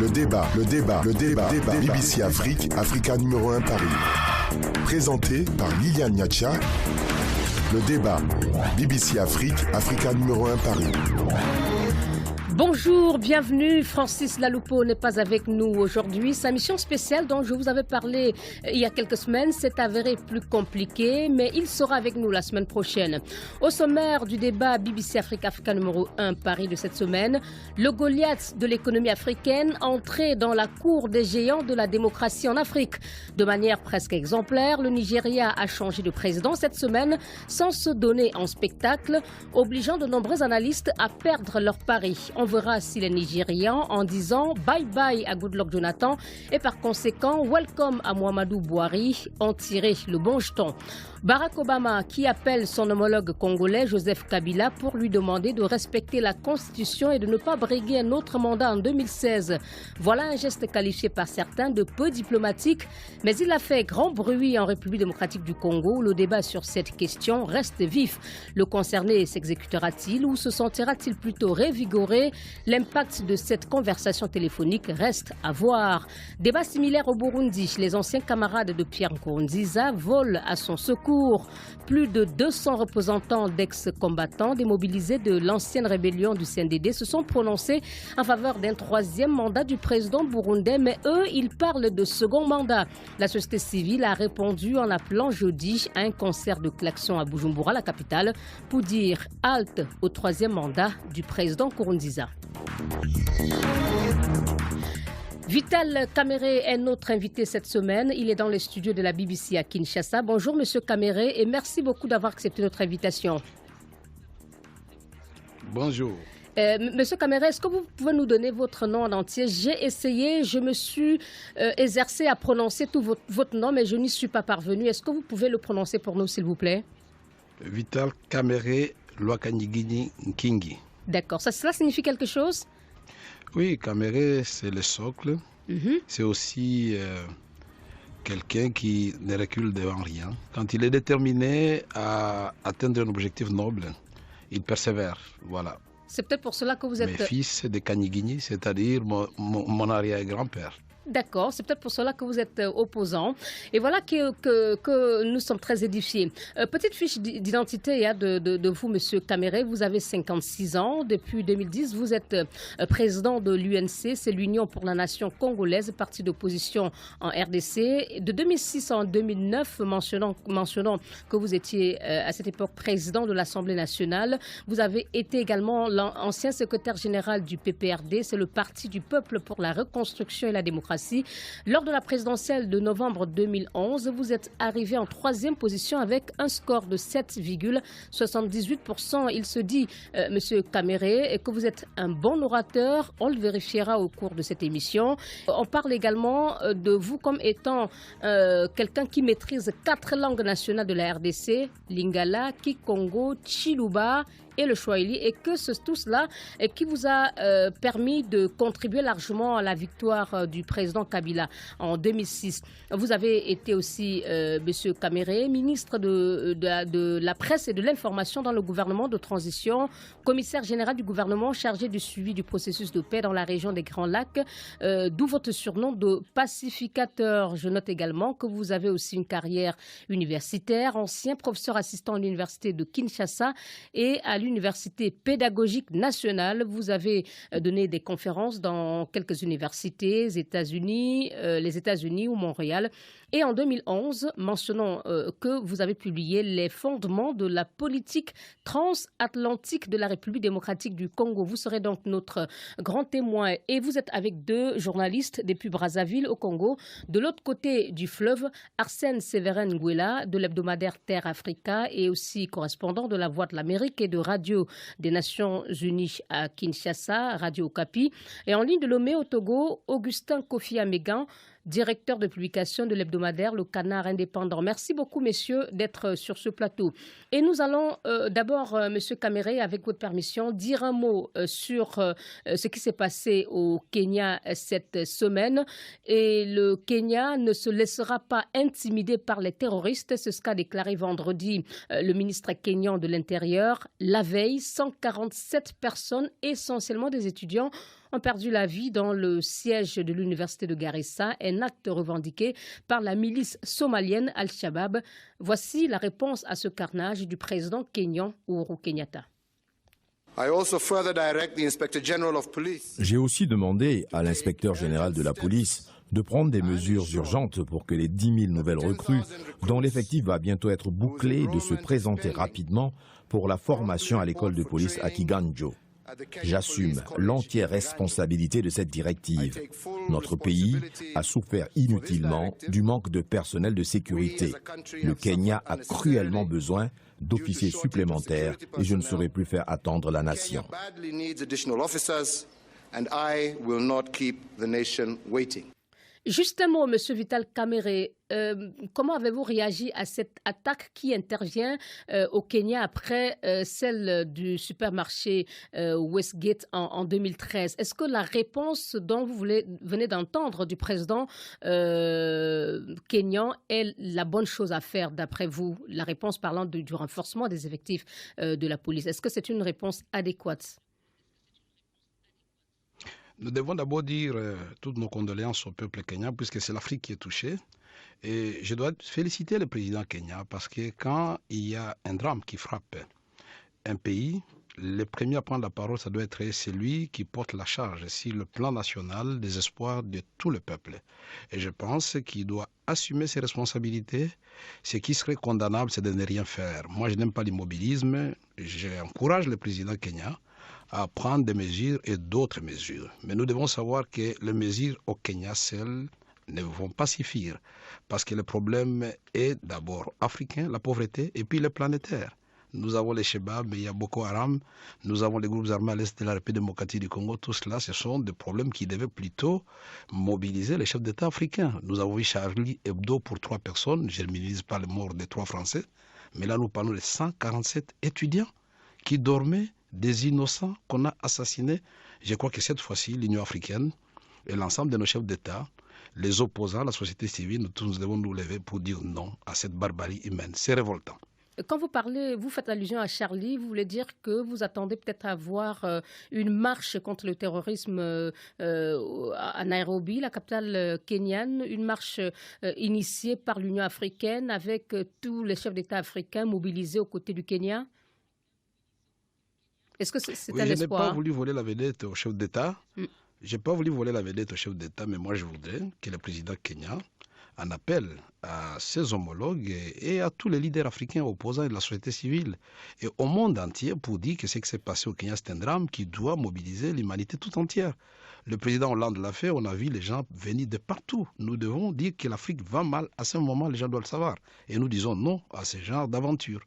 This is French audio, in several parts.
Le débat. BBC Afrique, Africa numéro 1 Paris. Présenté par Liliane Niacha. Le débat. BBC Afrique, Africa numéro 1 Paris. Bonjour, bienvenue. Francis Laloupo n'est pas avec nous aujourd'hui. Sa mission spéciale dont je vous avais parlé il y a quelques semaines s'est avérée plus compliquée, mais il sera avec nous la semaine prochaine. Au sommaire du débat BBC Africa numéro 1 Paris de cette semaine, le Goliath de l'économie africaine entré dans la cour des géants de la démocratie en Afrique. De manière presque exemplaire, le Nigeria a changé de président cette semaine sans se donner en spectacle, obligeant de nombreux analystes à perdre leur pari. On verra si les Nigérians, en disant bye bye à Goodluck Jonathan et par conséquent welcome à Muhammadu Buhari, ont tiré le bon jeton. Barack Obama qui appelle son homologue congolais Joseph Kabila pour lui demander de respecter la Constitution et de ne pas briguer un autre mandat en 2016. Voilà un geste qualifié par certains de peu diplomatique, mais il a fait grand bruit en République démocratique du Congo où le débat sur cette question reste vif. Le concerné s'exécutera-t-il ou se sentira-t-il plutôt révigoré? L'impact de cette conversation téléphonique reste à voir. Débat similaire au Burundi. Les anciens camarades de Pierre Nkurunziza volent à son secours. Plus de 200 représentants d'ex-combattants démobilisés de l'ancienne rébellion du CNDD se sont prononcés en faveur d'un troisième mandat du président burundais, mais eux, ils parlent de second mandat. La société civile a répondu en appelant jeudi à un concert de klaxons à Bujumbura, la capitale, pour dire halte au troisième mandat du président Nkurunziza. Vital Kamere est notre invité cette semaine. Il est dans les studios de la BBC à Kinshasa. Bonjour Monsieur Kamere et merci beaucoup d'avoir accepté notre invitation. Bonjour. Monsieur Kamere, est-ce que vous pouvez nous donner votre nom en entier? J'ai essayé, je me suis exercé à prononcer tout votre nom, mais je n'y suis pas parvenu. Est-ce que vous pouvez le prononcer pour nous, s'il vous plaît? Vital Kamere Lwakanyigini Nkingi. D'accord. Cela signifie quelque chose? Oui, Kamere, c'est le socle. C'est aussi quelqu'un qui ne recule devant rien. Quand il est déterminé à atteindre un objectif noble, il persévère. Voilà. C'est peut-être pour cela que vous êtes... Mes fils de Kanyigini, c'est-à-dire mon arrière-grand-père. D'accord, c'est peut-être pour cela que vous êtes opposant. Et voilà que nous sommes très édifiés. Petite fiche d'identité de vous, Monsieur Kamere. Vous avez 56 ans. Depuis 2010, vous êtes président de l'UNC, c'est l'Union pour la Nation congolaise, parti d'opposition en RDC. De 2006 en 2009, mentionnons que vous étiez à cette époque président de l'Assemblée nationale. Vous avez été également l'ancien secrétaire général du PPRD, c'est le Parti du peuple pour la reconstruction et la démocratie. Lors de la présidentielle de novembre 2011, vous êtes arrivé en troisième position avec un score de 7,78%. Il se dit, Monsieur Kamere, que vous êtes un bon orateur. On le vérifiera au cours de cette émission. On parle également de vous comme étant quelqu'un qui maîtrise 4 langues nationales de la RDC, Lingala, Kikongo, Chiluba et le Swahili, et que tout cela qui vous a permis de contribuer largement à la victoire du président Kabila en 2006. Vous avez été aussi, Monsieur Kamere, ministre de la presse et de l'information dans le gouvernement de transition, commissaire général du gouvernement chargé du suivi du processus de paix dans la région des Grands Lacs, d'où votre surnom de pacificateur. Je note également que vous avez aussi une carrière universitaire, ancien professeur assistant à l'université de Kinshasa et à l'Université pédagogique nationale. Vous avez donné des conférences dans quelques universités, les États-Unis ou Montréal. Et en 2011, mentionnons que vous avez publié les fondements de la politique transatlantique de la République démocratique du Congo. Vous serez donc notre grand témoin et vous êtes avec 2 journalistes depuis Brazzaville au Congo. De l'autre côté du fleuve, Arsène Séverin Nguela de l'hebdomadaire Terre Africa et aussi correspondant de la Voix de l'Amérique et de Radio des Nations Unies à Kinshasa, Radio Okapi. Et en ligne de Lomé au Togo, Augustin Kofi Amégan, directeur de publication de l'hebdomadaire Le Canard Indépendant. Merci beaucoup, messieurs, d'être sur ce plateau. Et nous allons d'abord, monsieur Kamere, avec votre permission, dire un mot sur ce qui s'est passé au Kenya cette semaine. Et le Kenya ne se laissera pas intimider par les terroristes. C'est ce qu'a déclaré vendredi le ministre kényan de l'Intérieur. La veille, 147 personnes, essentiellement des étudiants, ont perdu la vie dans le siège de l'université de Garissa, un acte revendiqué par la milice somalienne Al-Shabaab. Voici la réponse à ce carnage du président kényan Uhuru Kenyatta. J'ai aussi demandé à l'inspecteur général de la police de prendre des mesures urgentes pour que les 10 000 nouvelles recrues, dont l'effectif va bientôt être bouclé, de se présenter rapidement pour la formation à l'école de police à Kiganjo. J'assume l'entière responsabilité de cette directive. Notre pays a souffert inutilement du manque de personnel de sécurité. Le Kenya a cruellement besoin d'officiers supplémentaires et je ne saurais plus faire attendre la nation. Juste un mot, M. Vital Kamerhe. Comment avez-vous réagi à cette attaque qui intervient au Kenya après celle du supermarché Westgate en 2013? Est-ce que la réponse dont vous venez d'entendre du président kényan est la bonne chose à faire d'après vous? La réponse parlant du renforcement des effectifs de la police. Est-ce que c'est une réponse adéquate? Nous devons d'abord dire toutes nos condoléances au peuple kenyan puisque c'est l'Afrique qui est touchée. Et je dois féliciter le président kenyan parce que quand il y a un drame qui frappe un pays, le premier à prendre la parole, ça doit être celui qui porte la charge sur le plan national des espoirs de tout le peuple. Et je pense qu'il doit assumer ses responsabilités. Ce qui serait condamnable, c'est de ne rien faire. Moi, je n'aime pas l'immobilisme. J'encourage le président kenyan à prendre des mesures et d'autres mesures. Mais nous devons savoir que les mesures au Kenya seules ne vont pas suffire parce que le problème est d'abord africain, la pauvreté, et puis le planétaire. Nous avons les Shebab, mais il y a Boko Haram, nous avons les groupes armés à l'est de la République démocratique du Congo. Tout cela, ce sont des problèmes qui devaient plutôt mobiliser les chefs d'État africains. Nous avons vu Charlie Hebdo pour 3 personnes, je ne minimise pas les morts des 3 Français, mais là nous parlons de 147 étudiants qui dormaient, des innocents qu'on a assassinés. Je crois que cette fois-ci, l'Union africaine et l'ensemble de nos chefs d'État, les opposants, la société civile, nous tous devons nous lever pour dire non à cette barbarie humaine. C'est révoltant. Quand vous parlez, vous faites allusion à Charlie, vous voulez dire que vous attendez peut-être à voir une marche contre le terrorisme à Nairobi, la capitale kenyane, une marche initiée par l'Union africaine avec tous les chefs d'État africains mobilisés aux côtés du Kenya? Est-ce que c'est un espoir? Je n'ai pas voulu voler la vedette au chef d'État. Je n'ai pas voulu voler la vedette au chef d'État, mais moi je voudrais que le président kenyan en appelle à ses homologues et à tous les leaders africains opposants de la société civile et au monde entier pour dire que ce qui s'est passé au Kenya, c'est un drame qui doit mobiliser l'humanité tout entière. Le président Hollande l'a fait, on a vu les gens venir de partout. Nous devons dire que l'Afrique va mal. À ce moment, les gens doivent le savoir. Et nous disons non à ce genre d'aventure.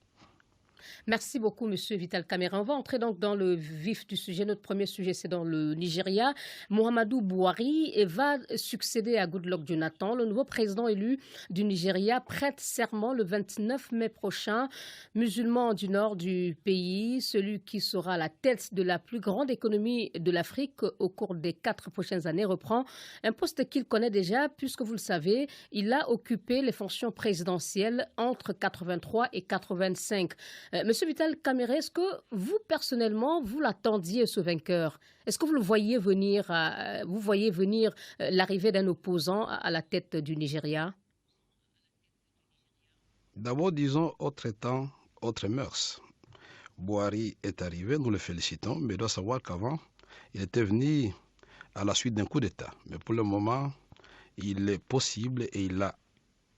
Merci beaucoup, Monsieur Vital Kamerhe. On va entrer donc dans le vif du sujet. Notre premier sujet, c'est dans le Nigeria. Muhammadu Buhari va succéder à Goodluck Jonathan. Le nouveau président élu du Nigeria prête serment le 29 mai prochain. Musulman du nord du pays, celui qui sera à la tête de la plus grande économie de l'Afrique au cours des 4 prochaines années, reprend un poste qu'il connaît déjà, puisque vous le savez, il a occupé les fonctions présidentielles entre 83 et 85. Monsieur Vital Kamerhe, est-ce que vous, personnellement, vous l'attendiez, ce vainqueur? Est-ce que vous le voyez venir, l'arrivée d'un opposant à la tête du Nigeria? D'abord, disons, autre temps, autre mœurs. Buhari est arrivé, nous le félicitons, mais il doit savoir qu'avant, il était venu à la suite d'un coup d'État. Mais pour le moment, il est possible et il a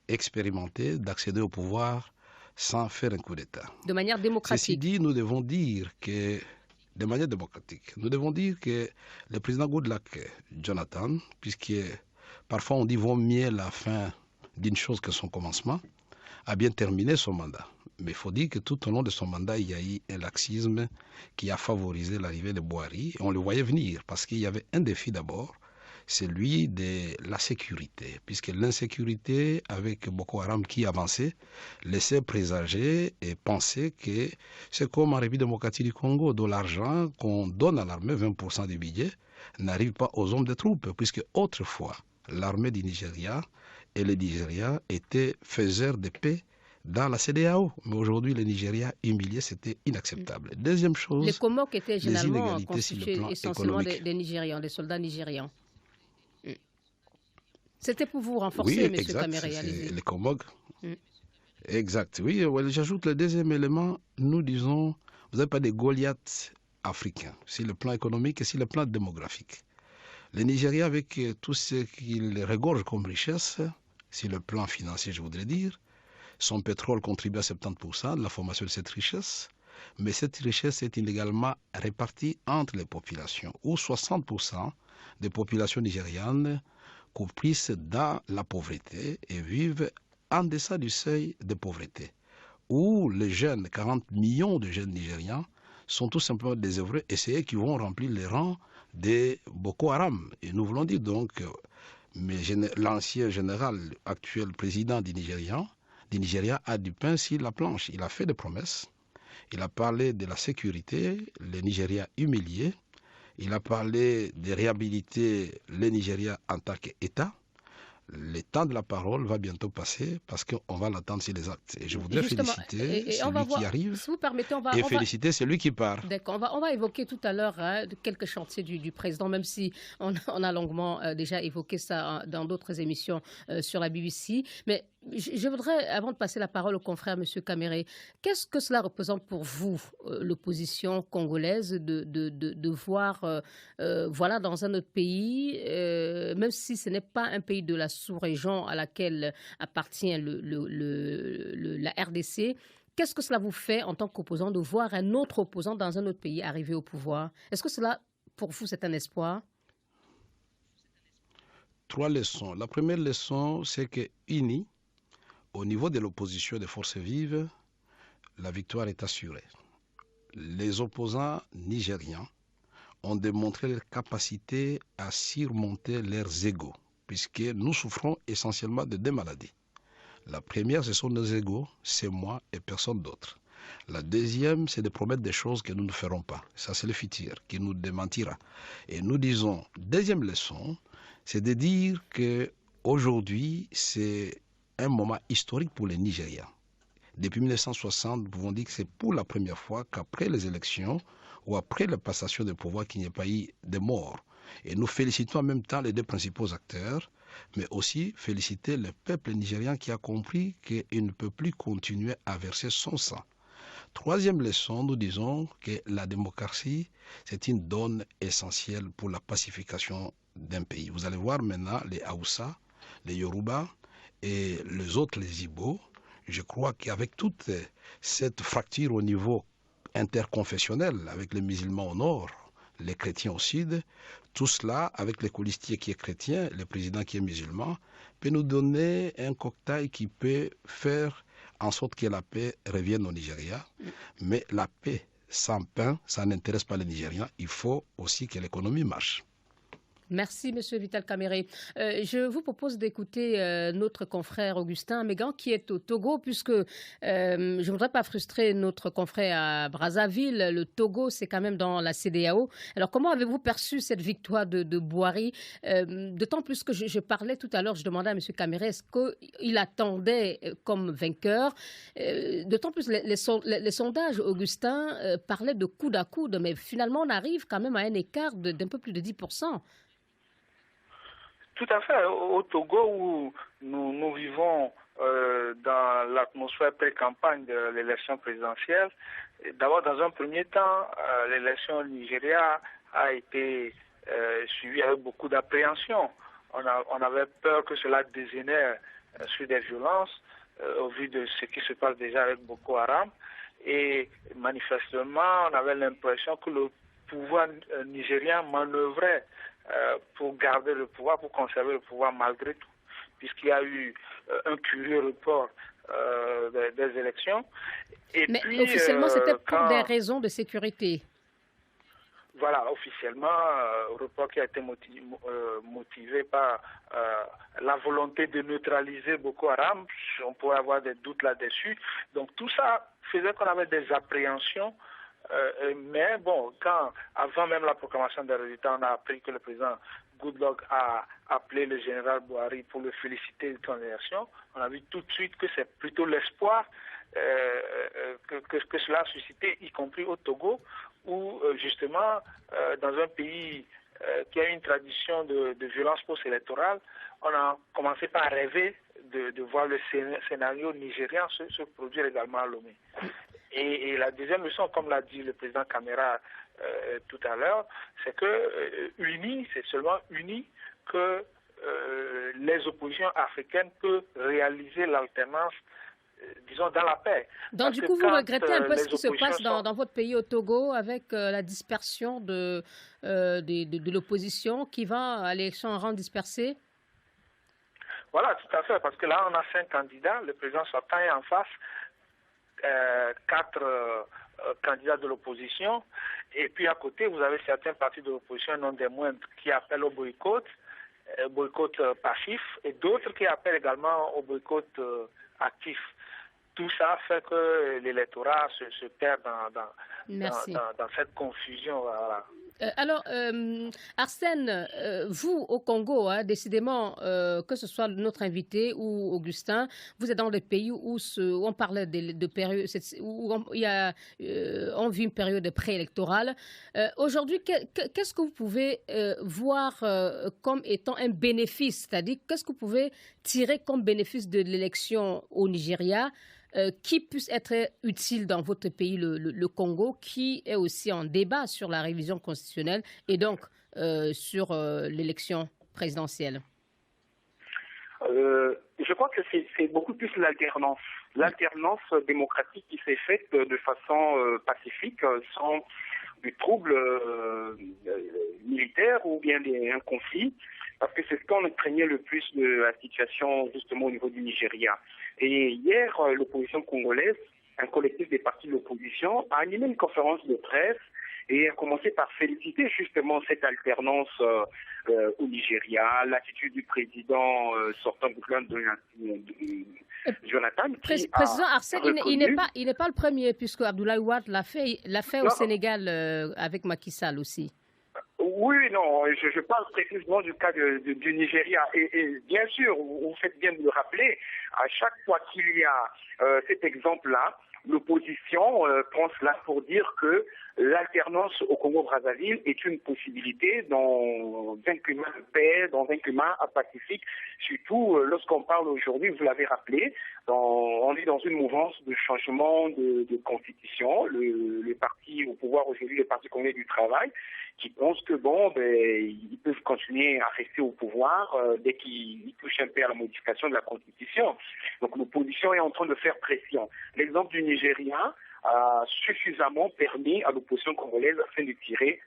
expérimenté d'accéder au pouvoir sans faire un coup d'État. De manière démocratique. Ceci dit, nous devons dire que, de manière démocratique, nous devons dire que le président Goodluck Jonathan, puisque parfois on dit vaut mieux la fin d'une chose que son commencement, a bien terminé son mandat. Mais il faut dire que tout au long de son mandat, il y a eu un laxisme qui a favorisé l'arrivée de Buhari. Et on le voyait venir parce qu'il y avait un défi d'abord, celui de la sécurité, puisque l'insécurité avec Boko Haram qui avançait laissait présager et penser que c'est comme en République démocratique du Congo, dont l'argent qu'on donne à l'armée, 20% des billets, n'arrive pas aux hommes de troupes, puisque autrefois, l'armée du Nigeria et le Nigeria étaient faiseurs de paix dans la CEDEAO. Mais aujourd'hui, le Nigeria humilié, c'était inacceptable. Deuxième chose, les Comores étaient les généralement inégalités sur le constitués plan essentiellement économique. des Nigérians, des soldats nigérians. C'était pour vous renforcer, Oui, M. exact, Kamere, allez-y. les Comores. Exact. Oui, j'ajoute le deuxième élément. Nous disons, vous n'avez pas de Goliath africains sur le plan économique et sur le plan démographique. Le Nigeria, avec tout ce qu'il regorge comme richesse, sur le plan financier, je voudrais dire, son pétrole contribue à 70% de la formation de cette richesse, mais cette richesse est inégalement répartie entre les populations, où 60% des populations nigérianes comprissent dans la pauvreté et vivent en deçà du seuil de pauvreté, où les jeunes, 40 millions de jeunes Nigérians, sont tout simplement désœuvrés et c'est eux qui vont remplir les rangs de Boko Haram. Et nous voulons dire donc, mais l'ancien général, actuel président du Nigeria a du pain sur la planche. Il a fait des promesses. Il a parlé de la sécurité, le Nigeria humilié. Il a parlé de réhabiliter le Nigeria en tant qu'État. Le temps de la parole va bientôt passer parce qu'on va l'attendre sur les actes. Et je voudrais féliciter celui qui arrive si vous permettez, féliciter celui qui part. D'accord, on va évoquer tout à l'heure quelques chantiers du président, même si on a longuement déjà évoqué ça dans d'autres émissions sur la BBC. Mais je voudrais, avant de passer la parole au confrère M. Kamere, qu'est-ce que cela représente pour vous, l'opposition congolaise, de voir, voilà, dans un autre pays, même si ce n'est pas un pays de la sous-région à laquelle appartient la RDC, qu'est-ce que cela vous fait en tant qu'opposant de voir un autre opposant dans un autre pays arriver au pouvoir? Est-ce que cela, pour vous, c'est un espoir? 3 leçons. La première leçon, c'est que unis, au niveau de l'opposition des forces vives, la victoire est assurée. Les opposants nigérians ont démontré leur capacité à surmonter leurs égos, puisque nous souffrons essentiellement de 2 maladies. La première, ce sont nos égos, c'est moi et personne d'autre. La deuxième, c'est de promettre des choses que nous ne ferons pas. Ça, c'est le futur qui nous démentira. Et nous disons, deuxième leçon, c'est de dire qu'aujourd'hui, c'est un moment historique pour les Nigériens. Depuis 1960, nous pouvons dire que c'est pour la première fois qu'après les élections ou après la passation de pouvoir qu'il n'y ait pas eu de mort. Et nous félicitons en même temps les 2 principaux acteurs, mais aussi féliciter le peuple nigérien qui a compris qu'il ne peut plus continuer à verser son sang. Troisième leçon, nous disons que la démocratie, c'est une donne essentielle pour la pacification d'un pays. Vous allez voir maintenant les Haoussa, les Yoruba et les autres, les Ibo. Je crois qu'avec toute cette fracture au niveau interconfessionnel, avec les musulmans au nord, les chrétiens au sud, tout cela, avec le colistier qui est chrétien, le président qui est musulman, peut nous donner un cocktail qui peut faire en sorte que la paix revienne au Nigeria. Mais la paix sans pain, ça n'intéresse pas les Nigériens. Il faut aussi que l'économie marche. Merci, M. Vital Kamere. Je vous propose d'écouter notre confrère Augustin Mégan qui est au Togo, puisque je ne voudrais pas frustrer notre confrère à Brazzaville. Le Togo, c'est quand même dans la CEDEAO. Alors, comment avez-vous perçu cette victoire de Boari? D'autant plus que je parlais tout à l'heure, je demandais à M. Kamere, est-ce qu'il attendait comme vainqueur? D'autant plus, les sondages, Augustin, parlaient de coude à coude, mais finalement, on arrive quand même à un écart d'un peu plus de 10%. Tout à fait. Au Togo, où nous vivons dans l'atmosphère pré-campagne de l'élection présidentielle, d'abord, dans un premier temps, l'élection au Nigeria a été suivie avec beaucoup d'appréhension. On avait peur que cela dégénère sur des violences au vu de ce qui se passe déjà avec Boko Haram. Et manifestement, on avait l'impression que le pouvoir nigérien manœuvrait pour garder le pouvoir, pour conserver le pouvoir malgré tout, puisqu'il y a eu un curieux report des élections. Mais puis, officiellement, c'était pour des raisons de sécurité. Voilà, officiellement, report qui a été motivé par la volonté de neutraliser Boko Haram. On pourrait avoir des doutes là-dessus. Donc tout ça faisait qu'on avait des appréhensions. Mais bon, avant même la proclamation des résultats, on a appris que le président Goodluck a appelé le général Buhari pour le féliciter de son élection, on a vu tout de suite que c'est plutôt l'espoir que cela a suscité, y compris au Togo, où justement, dans un pays qui a une tradition de violence post-électorale, on a commencé par rêver de voir le scénario nigérian se produire également à Lomé. Et la deuxième leçon, comme l'a dit le président Camara tout à l'heure, c'est que c'est seulement uni que les oppositions africaines peuvent réaliser l'alternance, disons, dans la paix. Donc, du coup, vous regrettez un peu ce qui se passe dans votre pays, au Togo, avec la dispersion de l'opposition qui va à l'élection en rang dispersé? Voilà, tout à fait, parce que là, on a 5 candidats, le président sortant est en face, 4 candidats de l'opposition, et puis à côté, vous avez certains partis de l'opposition, non des moindres, qui appellent au boycott passif, et d'autres qui appellent également au boycott actif. Tout ça fait que l'électorat se perd dans cette confusion. Voilà. Alors, Arsène, vous, au Congo, décidément, que ce soit notre invité ou Augustin, vous êtes dans des pays où on parlait de période, où on vit une période préélectorale. Aujourd'hui, qu'est-ce que vous pouvez voir comme étant un bénéfice? C'est-à-dire, qu'est-ce que vous pouvez tirer comme bénéfice de l'élection au Nigeria qui puisse être utile dans votre pays, le Congo, qui est aussi en débat sur la révision constitutionnelle et donc sur l'élection présidentielle? Je crois que c'est beaucoup plus l'alternance démocratique qui s'est faite de façon pacifique, sans du trouble militaire ou bien un conflit, parce que c'est ce qu'on craignait le plus de la situation justement au niveau du Nigeria. Et hier, l'opposition congolaise, un collectif des partis de l'opposition, a animé une conférence de presse et a commencé par féliciter justement cette alternance au Nigeria, l'attitude du président sortant de Jonathan. Président Arsène, il n'est pas le premier, puisque Abdoulaye Wade l'a fait au Sénégal avec Macky Sall aussi. Oui, non, je parle précisément du cas du Nigeria. Et bien sûr, vous faites bien de le rappeler, à chaque fois qu'il y a cet exemple-là, l'opposition prend cela pour dire que l'alternance au Congo-Brazzaville est une possibilité dans un climat de paix, dans un climat pacifique, surtout lorsqu'on parle aujourd'hui, vous l'avez rappelé, on est dans une mouvance de changement de constitution. Le parti au pouvoir aujourd'hui, le Parti congolais du travail, qui pensent que ils peuvent continuer à rester au pouvoir dès qu'ils touchent un peu à la modification de la Constitution. Donc l'opposition est en train de faire pression. L'exemple du Nigeria a suffisamment permis à l'opposition congolaise afin de tirer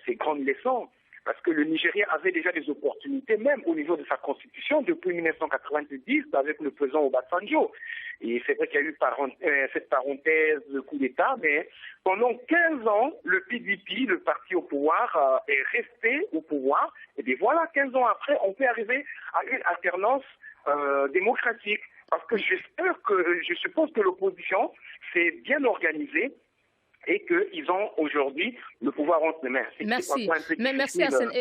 ces grandes leçons. Parce que le Nigeria avait déjà des opportunités, même au niveau de sa constitution, depuis 1990, avec le président Obasanjo. Et c'est vrai qu'il y a eu cette parenthèse de coup d'État, mais pendant 15 ans, le PDP, le parti au pouvoir, est resté au pouvoir. Et bien voilà, 15 ans après, on peut arriver à une alternance démocratique. Parce que je suppose que l'opposition s'est bien organisée et qu'ils ont aujourd'hui le pouvoir entre les mains. Merci. Merci Arsène.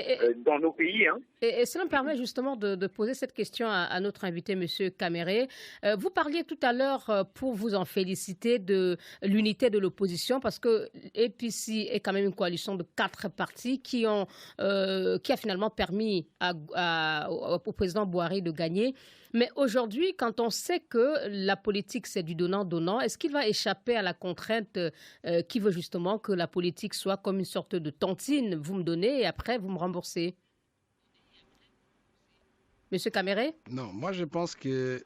Dans nos pays. Hein. Et cela me permet justement de poser cette question à notre invité, M. Caméré. Vous parliez tout à l'heure, pour vous en féliciter, de l'unité de l'opposition, parce que APC est quand même une coalition de 4 partis qui a finalement permis au président Buhari de gagner. Mais aujourd'hui, quand on sait que la politique, c'est du donnant-donnant, est-ce qu'il va échapper à la contrainte qui veut justement que la politique soit comme une sorte de tontine? Vous me donnez et après, vous me remboursez. Monsieur Caméré? Non, moi je pense que...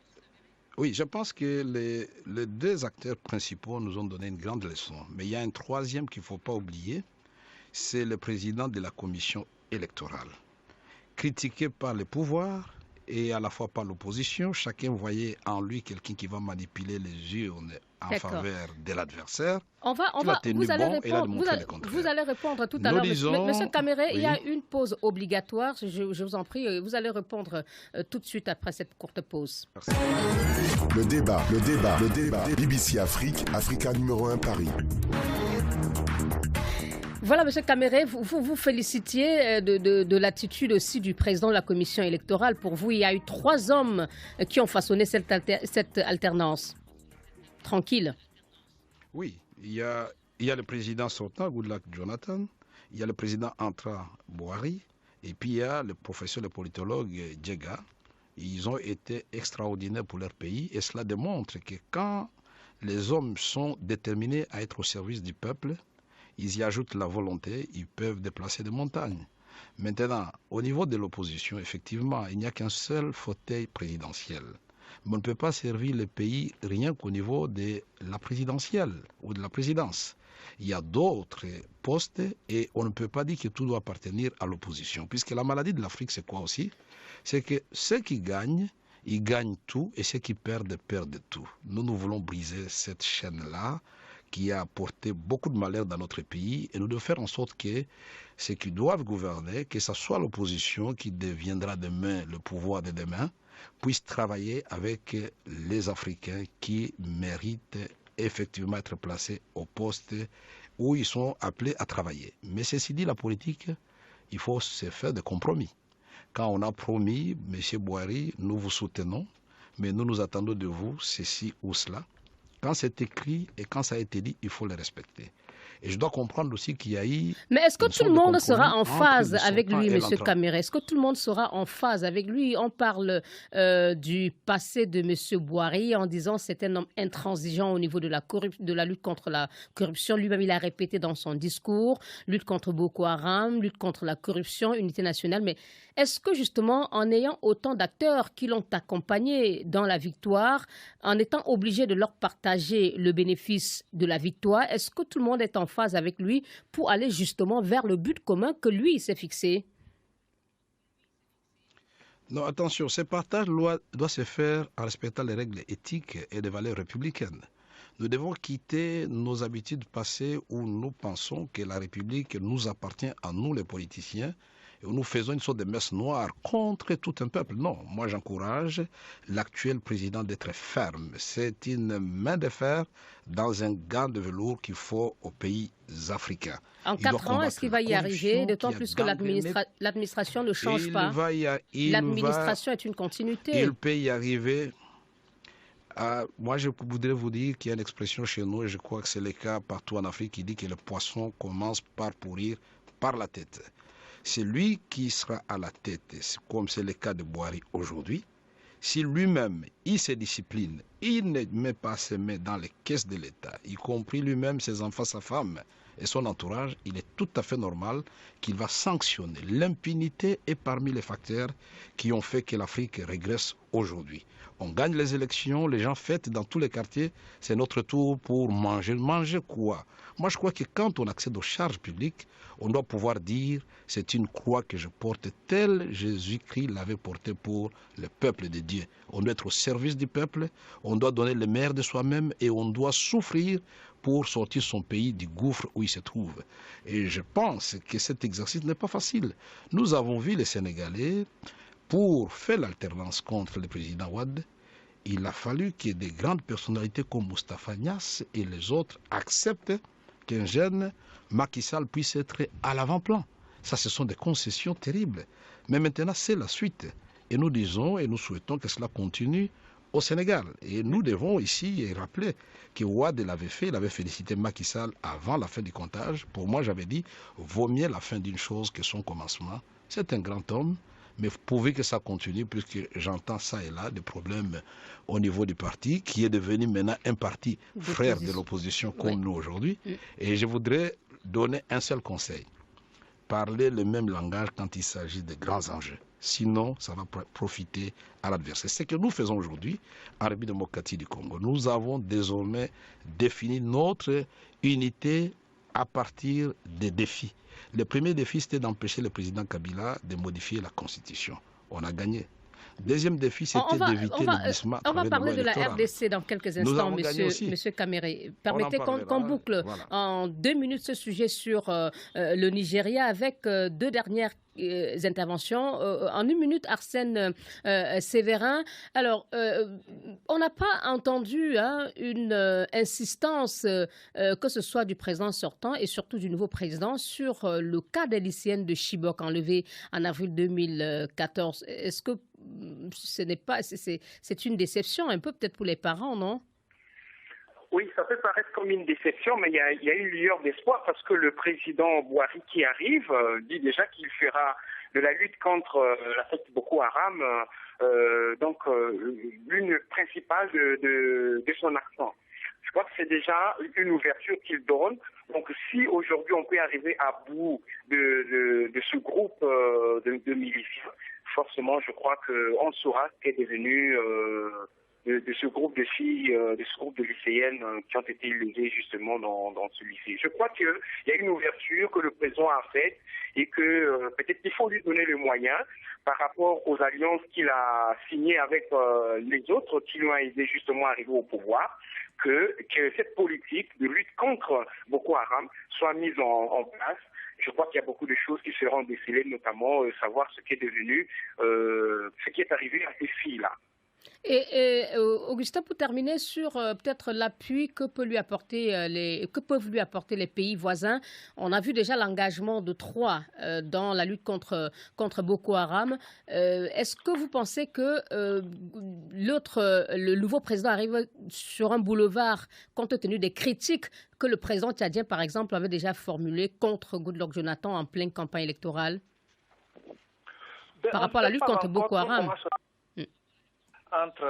Oui, je pense que les 2 acteurs principaux nous ont donné une grande leçon. Mais il y a un troisième qu'il ne faut pas oublier, c'est le président de la commission électorale. Critiqué par le pouvoir et à la fois par l'opposition, chacun voyait en lui quelqu'un qui va manipuler les urnes en faveur de l'adversaire. Vous allez répondre tout à l'heure. Monsieur Caméré, oui. Il y a une pause obligatoire, je vous en prie. Vous allez répondre tout de suite après cette courte pause. Merci. Le débat. BBC Afrique, Africa numéro 1 Paris. Voilà, M. Kamere, vous félicitiez de l'attitude aussi du président de la commission électorale. Pour vous, il y a eu 3 hommes qui ont façonné cette alternance. Tranquille. Oui, il y a le président sortant, Goodluck Jonathan, il y a le président entrant, Boari, et puis il y a le professeur, le politologue Djega. Ils ont été extraordinaires pour leur pays et cela démontre que quand les hommes sont déterminés à être au service du peuple, ils y ajoutent la volonté, ils peuvent déplacer des montagnes. Maintenant, au niveau de l'opposition, effectivement, il n'y a qu'un seul fauteuil présidentiel. Mais on ne peut pas servir le pays rien qu'au niveau de la présidentielle ou de la présidence. Il y a d'autres postes et on ne peut pas dire que tout doit appartenir à l'opposition. Puisque la maladie de l'Afrique, c'est quoi aussi? C'est que ceux qui gagnent, ils gagnent tout et ceux qui perdent, perdent tout. Nous voulons briser cette chaîne-là qui a apporté beaucoup de malheur dans notre pays et nous devons faire en sorte que ceux qui doivent gouverner, que ce soit l'opposition qui deviendra demain le pouvoir de demain, puissent travailler avec les Africains qui méritent effectivement être placés au poste où ils sont appelés à travailler. Mais ceci dit, la politique, il faut se faire des compromis. Quand on a promis, M. Boari, nous vous soutenons, mais nous attendons de vous ceci ou cela. Quand c'est écrit et quand ça a été dit, il faut le respecter. Et je dois comprendre aussi qu'il y a eu... Mais est-ce que tout le monde sera en phase avec lui, M. Kamere? Est-ce que tout le monde sera en phase avec lui? On parle du passé de M. Boari en disant que c'est un homme intransigeant au niveau de la lutte contre la corruption. Lui-même, il a répété dans son discours, lutte contre Boko Haram, lutte contre la corruption, unité nationale. Mais est-ce que justement, en ayant autant d'acteurs qui l'ont accompagné dans la victoire, en étant obligé de leur partager le bénéfice de la victoire, est-ce que tout le monde est en phase avec lui pour aller justement vers le but commun que lui s'est fixé? Non, attention, ce partage doit se faire en respectant les règles éthiques et les valeurs républicaines. Nous devons quitter nos habitudes passées où nous pensons que la République nous appartient à nous les politiciens et où nous faisons une sorte de messe noire contre tout un peuple. Non, moi j'encourage l'actuel président d'être ferme. C'est une main de fer dans un gant de velours qu'il faut aux pays africains. En 4 ans, est-ce qu'il va y arriver, d'autant plus que l'administration ne change pas? L'administration est une continuité. Il peut y arriver. Moi, je voudrais vous dire qu'il y a une expression chez nous, et je crois que c'est le cas partout en Afrique, qui dit que le poisson commence par pourrir par la tête. C'est lui qui sera à la tête, comme c'est le cas de Boari aujourd'hui. Si lui-même, il se discipline, il ne met pas ses mains dans les caisses de l'État, y compris lui-même, ses enfants, sa femme et son entourage, il est tout à fait normal qu'il va sanctionner. L'impunité est parmi les facteurs qui ont fait que l'Afrique régresse aujourd'hui. On gagne les élections, les gens fêtent dans tous les quartiers, c'est notre tour pour manger. Manger quoi? Moi, je crois que quand on accède aux charges publiques, on doit pouvoir dire c'est une croix que je porte tel Jésus-Christ l'avait portée pour le peuple de Dieu. On doit être au service du peuple, on doit donner le meilleur de soi-même et on doit souffrir pour sortir son pays du gouffre où il se trouve. Et je pense que cet exercice n'est pas facile. Nous avons vu les Sénégalais, pour faire l'alternance contre le président Wade, il a fallu que des grandes personnalités comme Moustapha Niasse et les autres acceptent qu'un jeune Macky Sall puisse être à l'avant-plan. Ça, ce sont des concessions terribles. Mais maintenant, c'est la suite. Et nous disons et nous souhaitons que cela continue au Sénégal. Et nous devons ici rappeler que Wade l'avait fait, il avait félicité Macky Sall avant la fin du comptage. Pour moi, j'avais dit, vaut mieux la fin d'une chose que son commencement. C'est un grand homme. Mais pourvu que ça continue, puisque j'entends ça et là, des problèmes au niveau du parti, qui est devenu maintenant un parti frère de l'opposition comme nous aujourd'hui. Et je voudrais donner un seul conseil. Parler le même langage quand il s'agit de grands enjeux. Sinon, ça va profiter à l'adversaire. C'est ce que nous faisons aujourd'hui en République démocratique du Congo. Nous avons désormais défini notre unité à partir des défis. Le premier défi, c'était d'empêcher le président Kabila de modifier la Constitution. On a gagné. Deuxième défi, c'était d'éviter le glissement. On va parler de la RDC dans quelques instants, monsieur Kamere. Permettez qu'on boucle en 2 minutes ce sujet sur le Nigeria avec 2 dernières interventions. En 1 minute, Arsène Séverin. Alors, on n'a pas entendu une insistance, que ce soit du président sortant et surtout du nouveau président, sur le cas des lycéennes de Chibok enlevées en avril 2014. Est-ce que c'est une déception un peu peut-être pour les parents, non? Oui, ça peut paraître comme une déception, mais il y a une lueur d'espoir parce que le président Buhari qui arrive dit déjà qu'il fera de la lutte contre la secte Boko Haram l'une principale de son accent. Je crois que c'est déjà une ouverture qu'il donne. Donc si aujourd'hui on peut arriver à bout de ce groupe de miliciens, forcément je crois qu'on saura ce qu'est devenu de ce groupe de filles, de ce groupe de lycéennes qui ont été élevées justement dans ce lycée. Je crois qu'il y a une ouverture que le président a faite et que peut-être qu'il faut lui donner les moyens par rapport aux alliances qu'il a signées avec les autres qui l'ont aidé justement à arriver au pouvoir, que cette politique de lutte contre Boko Haram soit mise en place. Je crois qu'il y a beaucoup de choses qui seront décelées, notamment savoir ce qui est devenu, ce qui est arrivé à ces filles-là. Et Augustin, pour terminer sur peut-être l'appui que peuvent lui apporter les pays voisins. On a vu déjà l'engagement de 3 dans la lutte contre Boko Haram. Est-ce que vous pensez que le nouveau président arrive sur un boulevard compte tenu des critiques que le président tchadien, par exemple, avait déjà formulées contre Goodluck Jonathan en pleine campagne électorale par rapport à la lutte contre Boko Haram? Entre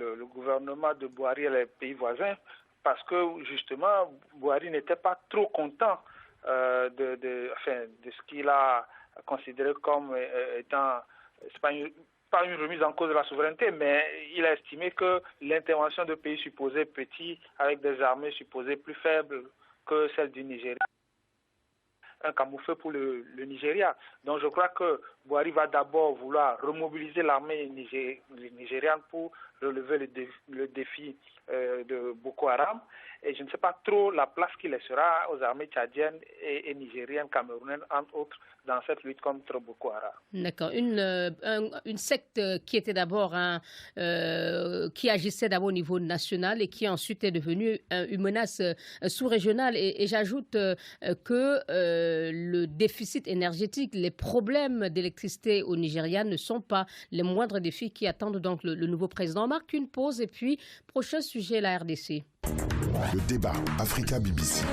le gouvernement de Buhari et les pays voisins, parce que justement Buhari n'était pas trop content de ce qu'il a considéré comme étant, c'est pas une remise en cause de la souveraineté, mais il a estimé que l'intervention de pays supposés petits avec des armées supposées plus faibles que celle du Nigeria, un camouflet pour le Nigeria. Donc je crois que Buhari va d'abord vouloir remobiliser l'armée nigériane pour relever le défi de Boko Haram. Et je ne sais pas trop la place qu'il laissera aux armées tchadiennes et nigériennes, camerounaises, entre autres, dans cette lutte contre Boko Haram. D'accord. Une secte qui était d'abord qui agissait d'abord au niveau national et qui ensuite est devenue une menace sous-régionale. Et j'ajoute que le déficit énergétique, les problèmes d'électricité au Nigeria ne sont pas les moindres défis qui attendent donc le nouveau président. On marque une pause et puis prochain sujet, la RDC. Le débat Africa BBC.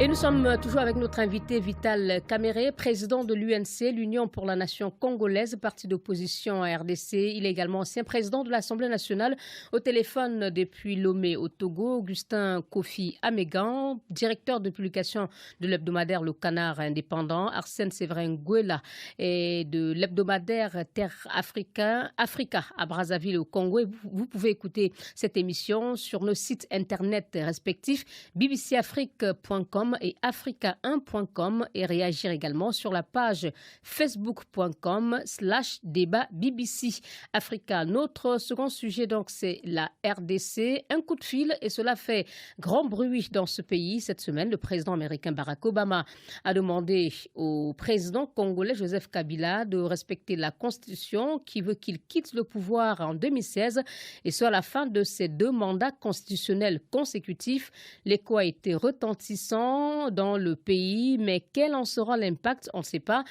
Et nous sommes toujours avec notre invité Vital Kamerhe, président de l'UNC, l'Union pour la Nation congolaise, parti d'opposition à RDC. Il est également ancien président de l'Assemblée nationale. Au téléphone depuis Lomé au Togo, Augustin Kofi Amégan, directeur de publication de l'hebdomadaire Le Canard indépendant, Arsène Séverin Ngouela et de l'hebdomadaire Terre Africa à Brazzaville au Congo. Et vous pouvez écouter cette émission sur nos sites internet respectifs bbcafrique.com et africa1.com et réagir également sur la page facebook.com/débat BBC Africa. Notre second sujet donc c'est la RDC, un coup de fil et cela fait grand bruit dans ce pays cette semaine. Le président américain Barack Obama a demandé au président congolais Joseph Kabila de respecter la Constitution qui veut qu'il quitte le pouvoir en 2016 et ce à la fin de ses 2 mandats constitutionnels consécutifs. L'écho a été retentissant dans le pays, mais quel en sera l'impact, on ne sait pas.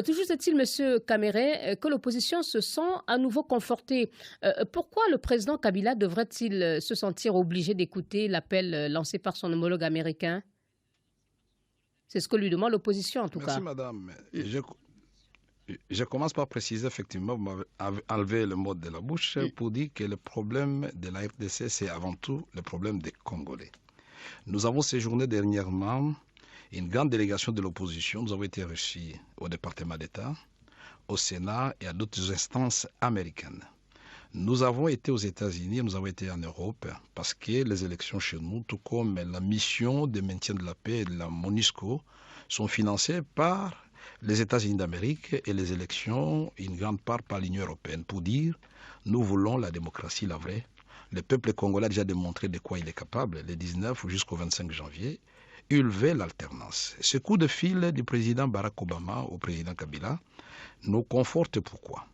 Toujours est-il, monsieur Kamerhe, que l'opposition se sent à nouveau confortée. Pourquoi le président Kabila devrait-il se sentir obligé d'écouter l'appel lancé par son homologue américain? C'est ce que lui demande l'opposition, en tout cas. Merci, madame. Je commence par préciser, effectivement, vous m'avez enlevé le mot de la bouche pour dire que le problème de la RDC, c'est avant tout le problème des Congolais. Nous avons séjourné dernièrement une grande délégation de l'opposition. Nous avons été reçus au département d'État, au Sénat et à d'autres instances américaines. Nous avons été aux États-Unis, nous avons été en Europe parce que les élections chez nous, tout comme la mission de maintien de la paix et de la MONUSCO, sont financées par les États-Unis d'Amérique et les élections, une grande part par l'Union européenne, pour dire nous voulons la démocratie, la vraie. Le peuple congolais a déjà démontré de quoi il est capable, le 19 jusqu'au 25 janvier. Il veut l'alternance. Ce coup de fil du président Barack Obama au président Kabila nous conforte. Pourquoi?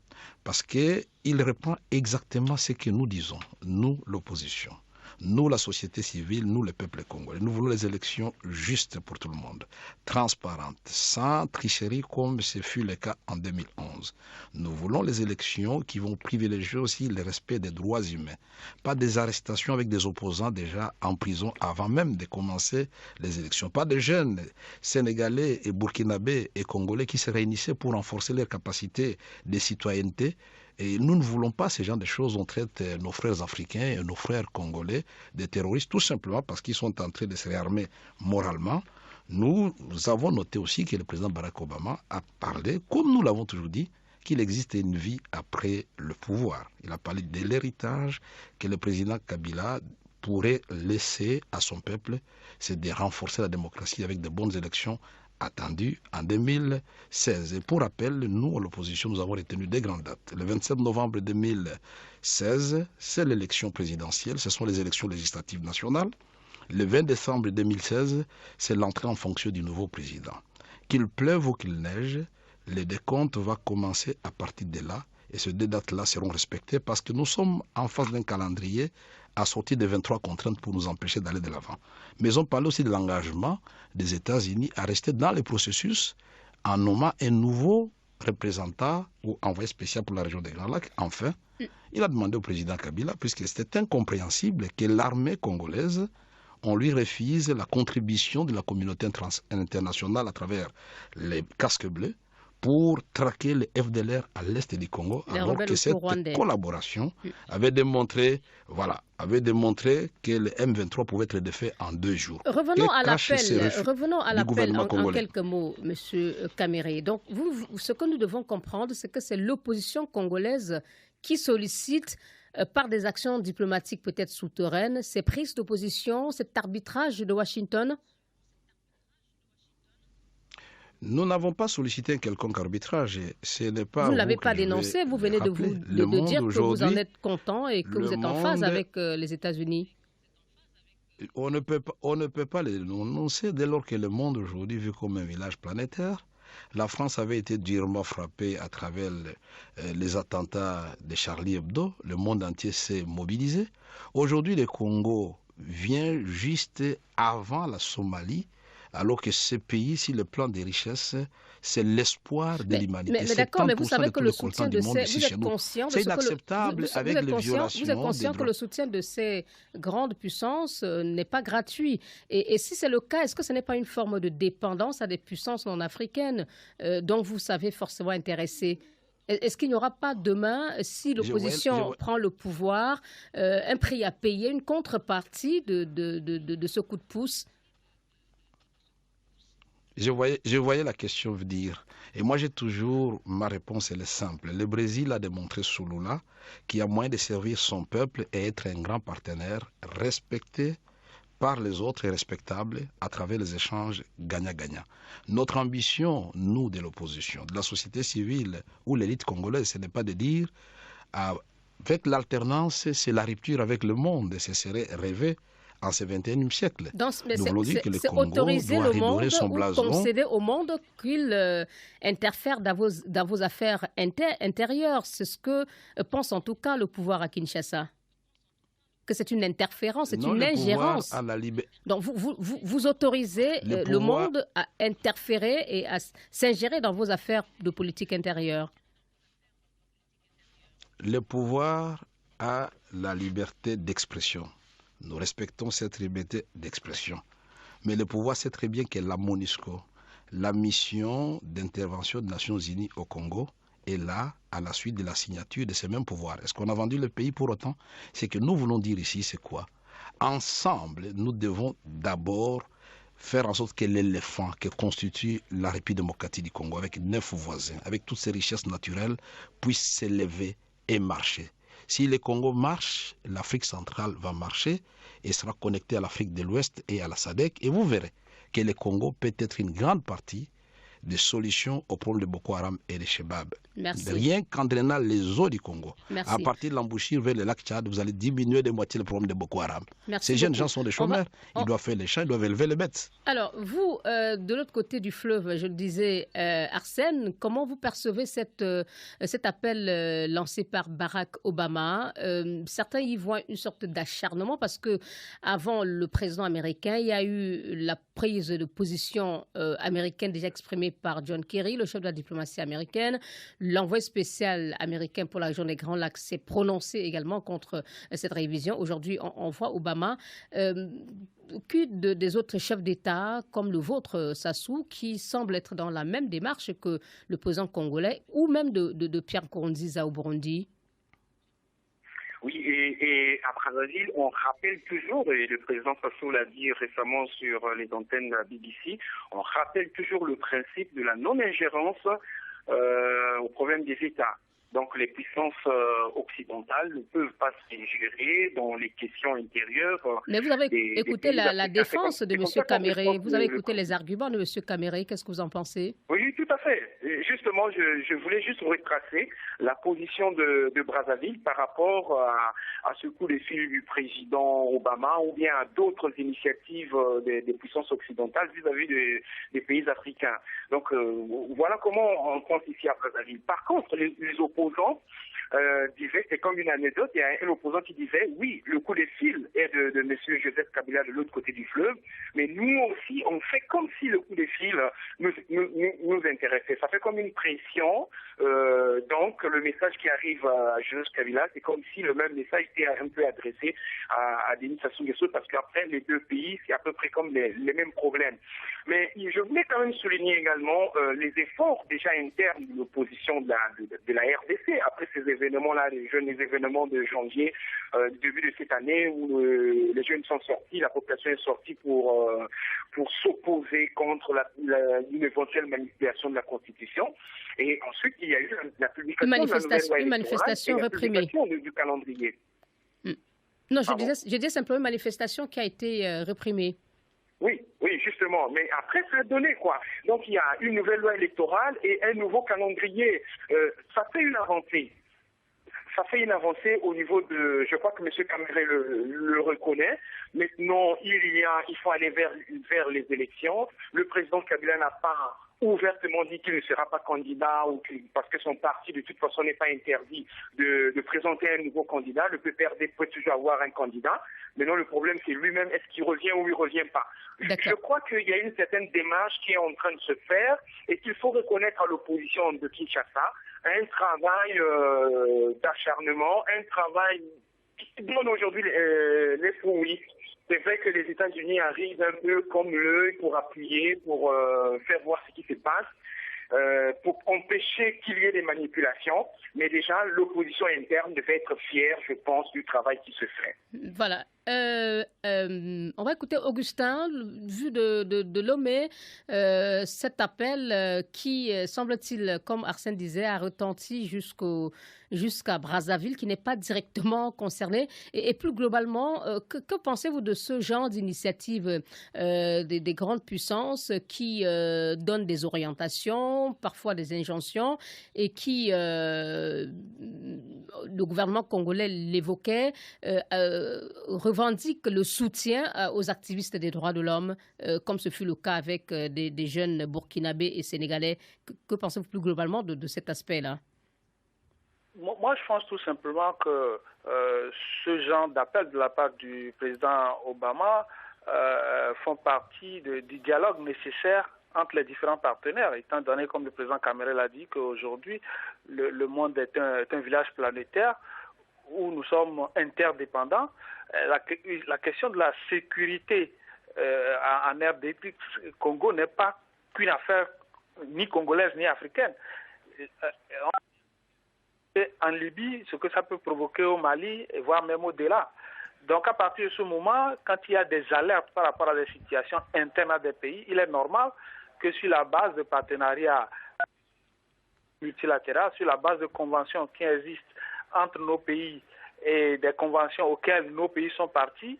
Parce qu'il reprend exactement ce que nous disons, nous l'opposition. Nous, la société civile, nous, le peuple congolais, nous voulons les élections justes pour tout le monde, transparentes, sans tricherie comme ce fut le cas en 2011. Nous voulons les élections qui vont privilégier aussi le respect des droits humains, pas des arrestations avec des opposants déjà en prison avant même de commencer les élections, pas de jeunes sénégalais et burkinabés et congolais qui se réunissaient pour renforcer leurs capacités de citoyenneté. Et nous ne voulons pas ce genre de choses. On traite nos frères africains et nos frères congolais des terroristes tout simplement parce qu'ils sont en train de se réarmer moralement. Nous avons noté aussi que le président Barack Obama a parlé, comme nous l'avons toujours dit, qu'il existe une vie après le pouvoir. Il a parlé de l'héritage que le président Kabila pourrait laisser à son peuple, c'est de renforcer la démocratie avec de bonnes élections attendu en 2016. Et pour rappel, nous, à l'opposition, nous avons retenu des grandes dates. Le 27 novembre 2016, c'est l'élection présidentielle, ce sont les élections législatives nationales. Le 20 décembre 2016, c'est l'entrée en fonction du nouveau président. Qu'il pleuve ou qu'il neige, le décompte va commencer à partir de là. Et ces deux dates-là seront respectées parce que nous sommes en face d'un calendrier assorti de 23 contraintes pour nous empêcher d'aller de l'avant. Mais on parle aussi de l'engagement des États-Unis à rester dans le processus en nommant un nouveau représentant ou envoyé spécial pour la région des Grands Lacs. Enfin, il a demandé au président Kabila, puisque c'était incompréhensible que l'armée congolaise, on lui refuse la contribution de la communauté internationale à travers les casques bleus, pour traquer les FDLR à l'est du Congo, alors que cette collaboration avait démontré que le M23 pouvait être défait en 2 jours. Revenons à l'appel en quelques mots, M. Kamere. Donc, ce que nous devons comprendre, c'est que c'est l'opposition congolaise qui sollicite par des actions diplomatiques peut-être souterraines ces prises d'opposition, cet arbitrage de Washington. Nous n'avons pas sollicité un quelconque arbitrage. Ce n'est pas vous ne l'avez pas dénoncé, vous venez de dire que vous en êtes content et que vous êtes en phase avec les États-Unis. On ne peut pas les dénoncer dès lors que le monde aujourd'hui vit comme un village planétaire. La France avait été durement frappée à travers les attentats de Charlie Hebdo. Le monde entier s'est mobilisé. Aujourd'hui, le Congo vient juste avant la Somalie, alors que ce pays, si le plan des richesses, c'est l'espoir de l'humanité. Mais d'accord, mais vous savez que le soutien de ces... Vous êtes conscient c'est inacceptable avec les violations. Vous êtes conscient que le soutien de ces grandes puissances n'est pas gratuit. Et si c'est le cas, est-ce que ce n'est pas une forme de dépendance à des puissances non africaines dont vous savez forcément intéresser? Est-ce qu'il n'y aura pas demain, si l'opposition prend le pouvoir, un prix à payer, une contrepartie de ce coup de pouce? Je voyais la question venir. Et moi, ma réponse, elle est simple. Le Brésil a démontré sous Lula qu'il y a moyen de servir son peuple et être un grand partenaire respecté par les autres et respectable à travers les échanges gagnant-gagnant. Notre ambition, nous, de l'opposition, de la société civile ou l'élite congolaise, ce n'est pas de dire avec l'alternance, c'est la rupture avec le monde. Ce serait rêver en ce 21e siècle. Nous voulons dire que le Congo autoriser doit redorer son blason. Concéder au monde qu'il interfère dans vos affaires intérieures. C'est ce que pense en tout cas le pouvoir à Kinshasa. Que c'est une interférence, c'est une ingérence. Donc vous autorisez le monde à interférer et à s'ingérer dans vos affaires de politique intérieure. Le pouvoir a la liberté d'expression. Nous respectons cette liberté d'expression. Mais le pouvoir sait très bien que la MONUSCO, la mission d'intervention des Nations Unies au Congo, est là à la suite de la signature de ces mêmes pouvoirs. Est-ce qu'on a vendu le pays pour autant? Ce que nous voulons dire ici, c'est quoi? Ensemble, nous devons d'abord faire en sorte que l'éléphant que constitue la République démocratique du Congo, avec 9 voisins, avec toutes ses richesses naturelles, puisse s'élever et marcher. Si le Congo marche, l'Afrique centrale va marcher et sera connectée à l'Afrique de l'Ouest et à la SADC. Et vous verrez que le Congo peut être une grande partie des solutions aux problèmes de Boko Haram et de Chebab. Merci. Rien qu'en drainant les eaux du Congo. Merci. À partir de l'embouchure vers le lac Tchad, vous allez diminuer de moitié le problème de Boko Haram. Merci Ces jeunes beaucoup. gens sont des chômeurs. Ils doivent faire les champs, ils doivent élever les bêtes. Alors, vous, de l'autre côté du fleuve, je le disais, Arsène, comment vous percevez cet appel lancé par Barack Obama? Certains y voient une sorte d'acharnement parce que avant le président américain, il y a eu la prise de position américaine déjà exprimée par John Kerry, le chef de la diplomatie américaine. L'envoyé spécial américain pour la région des Grands Lacs s'est prononcé également contre cette révision. Aujourd'hui, on voit Obama. Des autres chefs d'État comme le vôtre, Sassou, qui semble être dans la même démarche que le président congolais ou même de Pierre Nkurunziza au Burundi? Oui, et à Brazzaville, on rappelle toujours, et le président Sassou l'a dit récemment sur les antennes de la BBC, on rappelle toujours le principe de la non-ingérence au problème des États. Donc les puissances occidentales ne peuvent pas s'ingérer dans les questions intérieures. Mais vous avez écouté la défense de M. Caméré, vous avez écouté les arguments de M. Caméré, qu'est-ce que vous en pensez? Oui, tout à fait. Et justement, je voulais juste retracer la position de Brazzaville par rapport à ce coup de fil du président Obama ou bien à d'autres initiatives des puissances occidentales vis-à-vis des pays africains. Donc voilà comment on pense ici à Brazzaville. Par contre, les opposants disaient, c'est comme une anecdote, il y a un opposant qui disait, oui, le coup de fil est de M. Joseph Kabila de l'autre côté du fleuve, mais nous aussi, on fait comme si le coup de fil nous intéressait. Ça fait comme une pression, donc le message qui arrive à Joseph Kabila, c'est comme si le même message était un peu adressé à Denis Sassou Nguesso, parce qu'après, les deux pays, c'est à peu près comme les mêmes problèmes. Mais je voulais quand même souligner également les efforts déjà internes de l'opposition de la RDC, après ces événements-là, les jeunes événements de janvier, début de cette année, où les jeunes sont sortis, la population est sortie pour s'opposer contre une éventuelle manipulation de la Constitution. Et ensuite, il y a eu la publication de la nouvelle loi une manifestation réprimée. Du calendrier. Non, je disais simplement une manifestation qui a été réprimée. Oui, justement. Mais après, ça a donné quoi? Donc, il y a une nouvelle loi électorale et un nouveau calendrier. Ça fait une avancée. Ça fait une avancée au niveau de... Je crois que M. Caméré le reconnaît. Maintenant, il faut aller vers les élections. Le président Kabila n'a pas ouvertement dit qu'il ne sera pas candidat parce que son parti, de toute façon, n'est pas interdit de présenter un nouveau candidat. Le PPRD peut toujours avoir un candidat. Maintenant, le problème, c'est lui-même, est-ce qu'il revient ou il ne revient pas? Je crois qu'il y a une certaine démarche qui est en train de se faire et qu'il faut reconnaître à l'opposition de Kinshasa un travail d'acharnement, un travail qui donne aujourd'hui les fruits. C'est vrai que les États-Unis arrivent un peu comme l'œil pour appuyer, pour faire voir ce qui se passe, pour empêcher qu'il y ait des manipulations. Mais déjà, l'opposition interne devait être fière, je pense, du travail qui se fait. Voilà. On va écouter Augustin, vu de Lomé, cet appel qui, semble-t-il, comme Arsène disait, a retenti jusqu'à Brazzaville, qui n'est pas directement concerné. Et plus globalement, que pensez-vous de ce genre d'initiative des grandes puissances qui donnent des orientations, parfois des injonctions, et qui, le gouvernement congolais l'évoquait, revendique le soutien aux activistes des droits de l'homme, comme ce fut le cas avec des jeunes burkinabés et sénégalais. Que pensez-vous plus globalement de cet aspect-là? Moi, je pense tout simplement que ce genre d'appel de la part du président Obama font partie du dialogue nécessaire entre les différents partenaires, étant donné, comme le président Caméré l'a dit, qu'aujourd'hui, le monde est un village planétaire où nous sommes interdépendants. La question de la sécurité en RDP Congo n'est pas qu'une affaire ni congolaise ni africaine. En Libye, ce que ça peut provoquer au Mali, et voire même au-delà. Donc à partir de ce moment, quand il y a des alertes par rapport à des situations internes à des pays, il est normal que sur la base de partenariats multilatéraux, sur la base de conventions qui existent entre nos pays et des conventions auxquelles nos pays sont partis,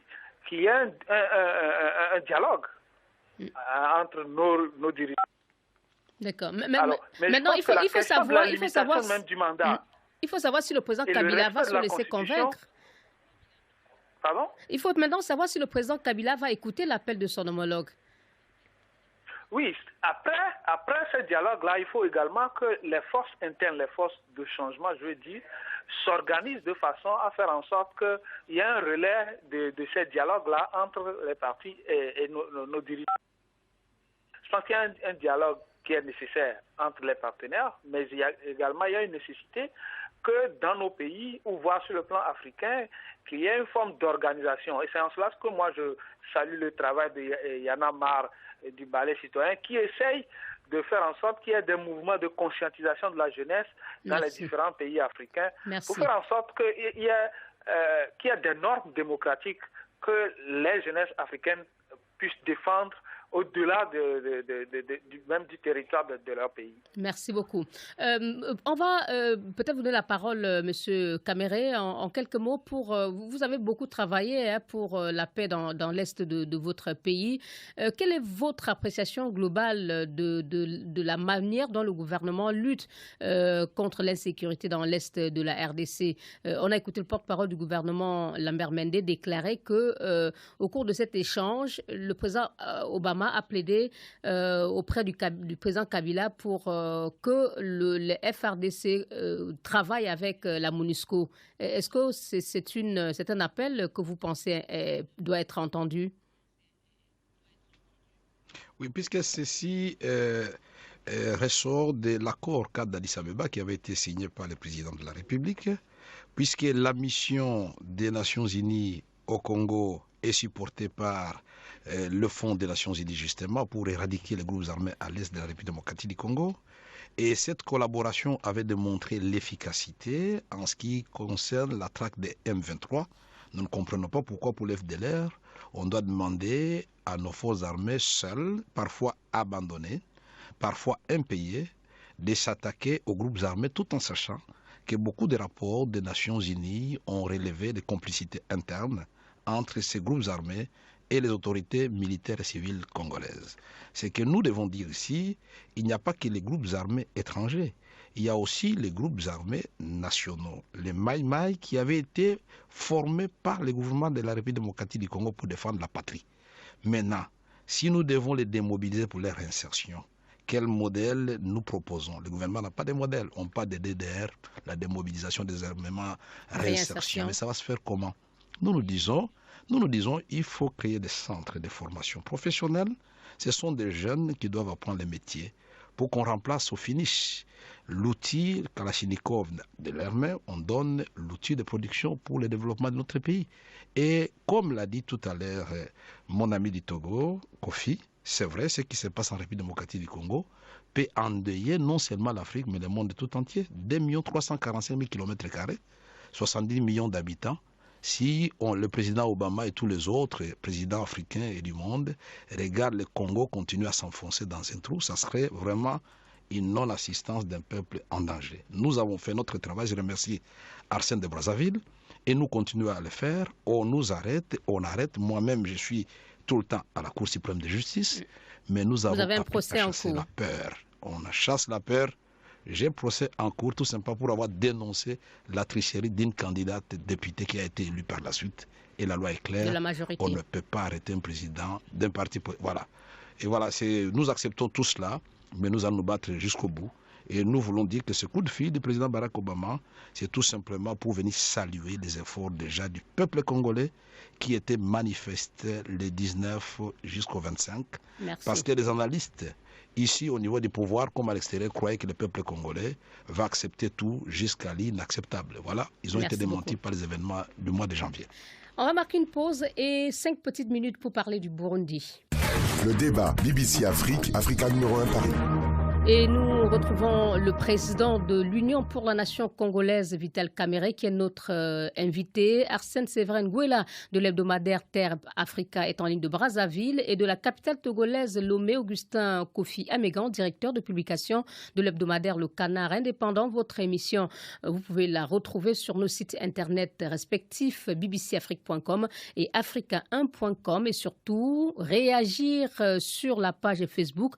qu'il y ait un dialogue entre nos dirigeants D'accord. Maintenant, il faut savoir même du mandat. Il faut savoir si le président Kabila va se laisser convaincre. Pardon? Il faut maintenant savoir si le président Kabila va écouter l'appel de son homologue. Oui, après ce dialogue-là, il faut également que les forces internes, les forces de changement, je veux dire, s'organisent de façon à faire en sorte qu'il y ait un relais de ces dialogues-là entre les partis et nos dirigeants. Je pense qu'il y a un dialogue qui est nécessaire entre les partenaires, mais il y a une nécessité que dans nos pays, ou voire sur le plan africain, qu'il y ait une forme d'organisation. Et c'est en cela que moi je salue le travail de Yana Mar du Ballet citoyen, qui essaye de faire en sorte qu'il y ait des mouvements de conscientisation de la jeunesse dans les différents pays africains, pour faire en sorte qu'il y ait des normes démocratiques que les jeunesses africaines puissent défendre au-delà même du territoire de leur pays. Merci beaucoup. On va peut-être vous donner la parole, M. Kamere, en quelques mots. Vous avez beaucoup travaillé pour la paix dans l'est de votre pays. Quelle est votre appréciation globale de la manière dont le gouvernement lutte contre l'insécurité dans l'est de la RDC? On a écouté le porte-parole du gouvernement, Lambert Mende, déclarer qu'au cours de cet échange, le président Obama a plaidé auprès du président Kabila pour que le FRDC travaille avec la MONUSCO. Est-ce que c'est un appel que vous pensez doit être entendu? Oui, puisque ceci ressort de l'accord cadre d'Addis Abeba qui avait été signé par le président de la République, puisque la mission des Nations Unies au Congo est supportée par le Fonds des Nations Unies justement pour éradiquer les groupes armés à l'est de la République démocratique du Congo. Et cette collaboration avait démontré l'efficacité en ce qui concerne la traque des M23. Nous ne comprenons pas pourquoi pour l'FDLR, on doit demander à nos forces armées seules, parfois abandonnées, parfois impayées, de s'attaquer aux groupes armés tout en sachant que beaucoup de rapports des Nations Unies ont relevé des complicités internes entre ces groupes armés et les autorités militaires et civiles congolaises. Ce que nous devons dire ici, il n'y a pas que les groupes armés étrangers, il y a aussi les groupes armés nationaux, les Maï-Maï qui avaient été formés par le gouvernement de la République démocratique du Congo pour défendre la patrie. Maintenant, si nous devons les démobiliser pour leur insertion, quel modèle nous proposons? Le gouvernement n'a pas de modèle. On parle de DDR, la démobilisation des armements, réinsertion. Mais ça va se faire comment? Nous nous disons, il faut créer des centres de formation professionnelle. Ce sont des jeunes qui doivent apprendre les métiers pour qu'on remplace au finish l'outil Kalachnikov de l'armée. On donne l'outil de production pour le développement de notre pays. Et comme l'a dit tout à l'heure mon ami du Togo, Kofi, c'est vrai, ce qui se passe en République démocratique du Congo peut endeuiller non seulement l'Afrique, mais le monde tout entier. 2 345 000 km², 70 millions d'habitants. Si le président Obama et tous les autres présidents africains et du monde regardent le Congo continuer à s'enfoncer dans un trou, ça serait vraiment une non-assistance d'un peuple en danger. Nous avons fait notre travail, je remercie Arsène de Brazzaville, et nous continuons à le faire. On nous arrête, on arrête. Moi-même, je suis tout le temps à la Cour suprême de justice, mais nous avons un procès en cours. La peur. On chasse la peur. J'ai procès en cours tout simplement pour avoir dénoncé la tricherie d'une candidate députée qui a été élue par la suite. Et la loi est claire. De la majorité. On ne peut pas arrêter un président d'un parti. Voilà. Et voilà, nous acceptons tout cela, mais nous allons nous battre jusqu'au bout. Et nous voulons dire que ce coup de fil du président Barack Obama, c'est tout simplement pour venir saluer les efforts déjà du peuple congolais qui étaient manifestés le 19 jusqu'au 25. Merci. Parce que les analystes, ici au niveau du pouvoir, comme à l'extérieur, croyaient que le peuple congolais va accepter tout jusqu'à l'inacceptable. Voilà, ils ont été démentis par les événements du mois de janvier. On va marquer une pause et 5 petites minutes pour parler du Burundi. Le débat BBC Afrique, Africa numéro 1 Paris. Et nous retrouvons le président de l'Union pour la nation congolaise, Vital Kamerhe, qui est notre invité. Arsène Séverin Ngouela de l'hebdomadaire Terre Africa est en ligne de Brazzaville et de la capitale togolaise Lomé, Augustin Kofi Amégan, directeur de publication de l'hebdomadaire Le Canard Indépendant. Votre émission, vous pouvez la retrouver sur nos sites internet respectifs bbcafrique.com et africa1.com et surtout réagir sur la page Facebook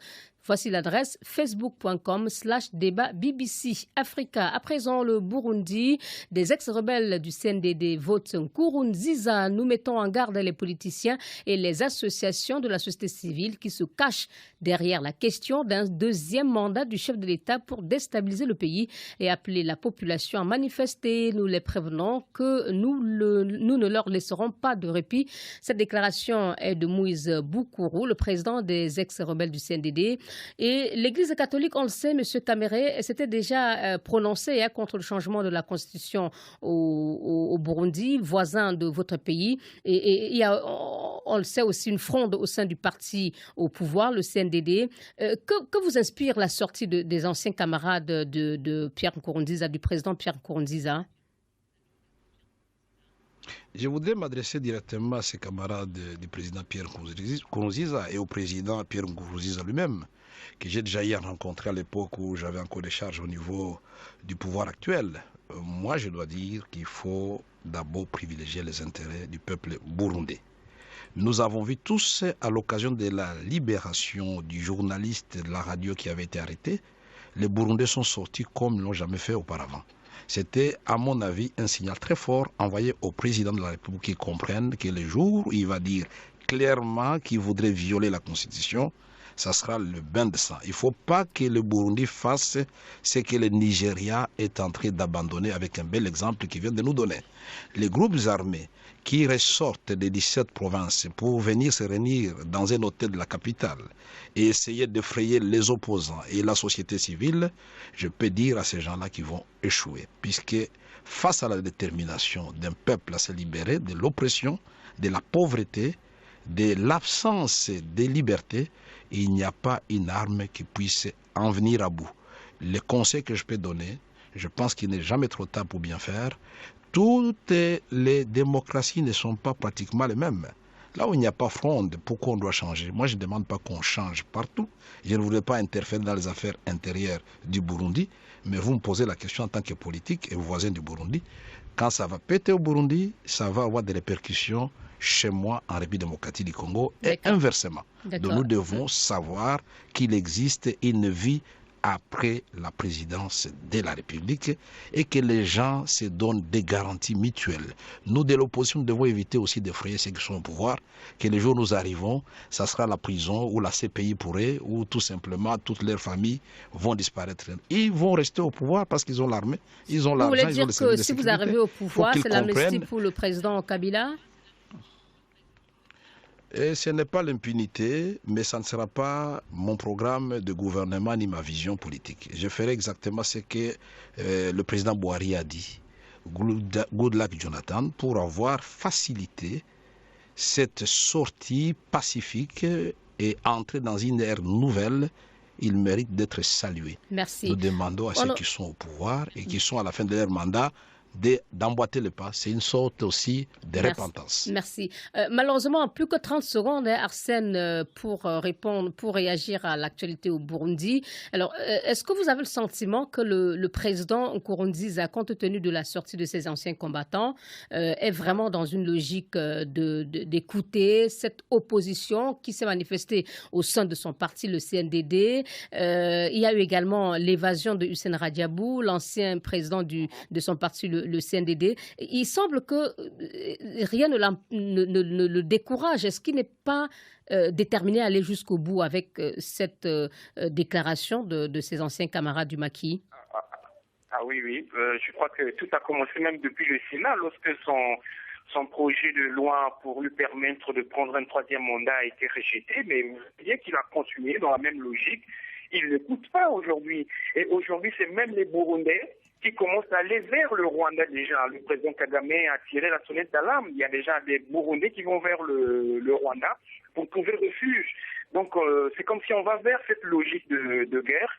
Voici l'adresse facebook.com/débat BBC Africa. À présent, le Burundi, des ex-rebelles du CNDD votent Nkurunziza. Nous mettons en garde les politiciens et les associations de la société civile qui se cachent derrière la question d'un deuxième mandat du chef de l'État pour déstabiliser le pays et appeler la population à manifester. Nous les prévenons que nous ne leur laisserons pas de répit. Cette déclaration est de Moïse Boukourou, le président des ex-rebelles du CNDD. Et l'Église catholique, on le sait, M. Kamere, s'était déjà prononcé contre le changement de la constitution au Burundi, voisin de votre pays. Et il y a, on le sait, aussi une fronde au sein du parti au pouvoir, le CNDD. Que vous inspire la sortie des anciens camarades de Pierre Nkurunziza, du président Pierre Nkurunziza? Je voudrais m'adresser directement à ses camarades du président Pierre Nkurunziza et au président Pierre Nkurunziza lui-même, que j'ai déjà hier rencontré à l'époque où j'avais encore des charges au niveau du pouvoir actuel. Moi, je dois dire qu'il faut d'abord privilégier les intérêts du peuple burundais. Nous avons vu tous, à l'occasion de la libération du journaliste de la radio qui avait été arrêté, les Burundais sont sortis comme ils ne l'ont jamais fait auparavant. C'était, à mon avis, un signal très fort envoyé au président de la République qui comprenne que le jour où il va dire clairement qu'il voudrait violer la Constitution, ça sera le bain de sang. Il ne faut pas que le Burundi fasse ce que le Nigeria est en train d'abandonner avec un bel exemple qu'il vient de nous donner. Les groupes armés qui ressortent des 17 provinces pour venir se réunir dans un hôtel de la capitale et essayer d'effrayer les opposants et la société civile, je peux dire à ces gens-là qu'ils vont échouer. Puisque face à la détermination d'un peuple à se libérer de l'oppression, de la pauvreté, de l'absence de liberté, il n'y a pas une arme qui puisse en venir à bout. Le conseil que je peux donner, je pense qu'il n'est jamais trop tard pour bien faire. Toutes les démocraties ne sont pas pratiquement les mêmes. Là où il n'y a pas fronde, pourquoi on doit changer? Moi, je ne demande pas qu'on change partout. Je ne voudrais pas interférer dans les affaires intérieures du Burundi, mais vous me posez la question en tant que politique et voisin du Burundi. Quand ça va péter au Burundi, ça va avoir des répercussions chez moi en République démocratique du Congo et inversement. Donc nous devons savoir qu'il existe une vie après la présidence de la République et que les gens se donnent des garanties mutuelles. Nous, de l'opposition, devons éviter aussi d'effrayer ceux qui sont au pouvoir, que les jours où nous arrivons, ça sera la prison ou la CPI pour eux, ou tout simplement toutes leurs familles vont disparaître. Ils vont rester au pouvoir parce qu'ils ont l'armée, ils ont l'argent, ils ont les services de sécurité. Vous voulez dire que si vous arrivez au pouvoir, c'est l'amnistie pour le président Kabila? Et ce n'est pas l'impunité, mais ça ne sera pas mon programme de gouvernement ni ma vision politique. Je ferai exactement ce que le président Buhari a dit, Goodluck Jonathan, pour avoir facilité cette sortie pacifique et entrer dans une ère nouvelle. Il mérite d'être salué. Merci. Nous demandons à ceux qui sont au pouvoir et qui sont à la fin de leur mandat d'emboîter le pas. C'est une sorte aussi de repentance. Merci. Malheureusement, plus que 30 secondes, Arsène, pour répondre, pour réagir à l'actualité au Burundi. Alors, est-ce que vous avez le sentiment que le président Nkurunziza, compte tenu de la sortie de ses anciens combattants, est vraiment dans une logique d'écouter cette opposition qui s'est manifestée au sein de son parti, le CNDD? Il y a eu également l'évasion de Hussein Radiabou, l'ancien président de son parti, le CNDD. Il semble que rien ne le décourage. Est-ce qu'il n'est pas déterminé à aller jusqu'au bout avec cette déclaration de ses anciens camarades du maquis? Ah oui, je crois que tout a commencé même depuis le Sénat, lorsque son projet de loi pour lui permettre de prendre un troisième mandat a été rejeté, mais vous voyez qu'il a continué dans la même logique. Il n'écoute pas aujourd'hui. Et aujourd'hui, c'est même les Burundais qui commencent à aller vers le Rwanda déjà. Le président Kagame a tiré la sonnette d'alarme. Il y a déjà des Burundais qui vont vers le Rwanda pour trouver refuge. Donc, c'est comme si on va vers cette logique de guerre,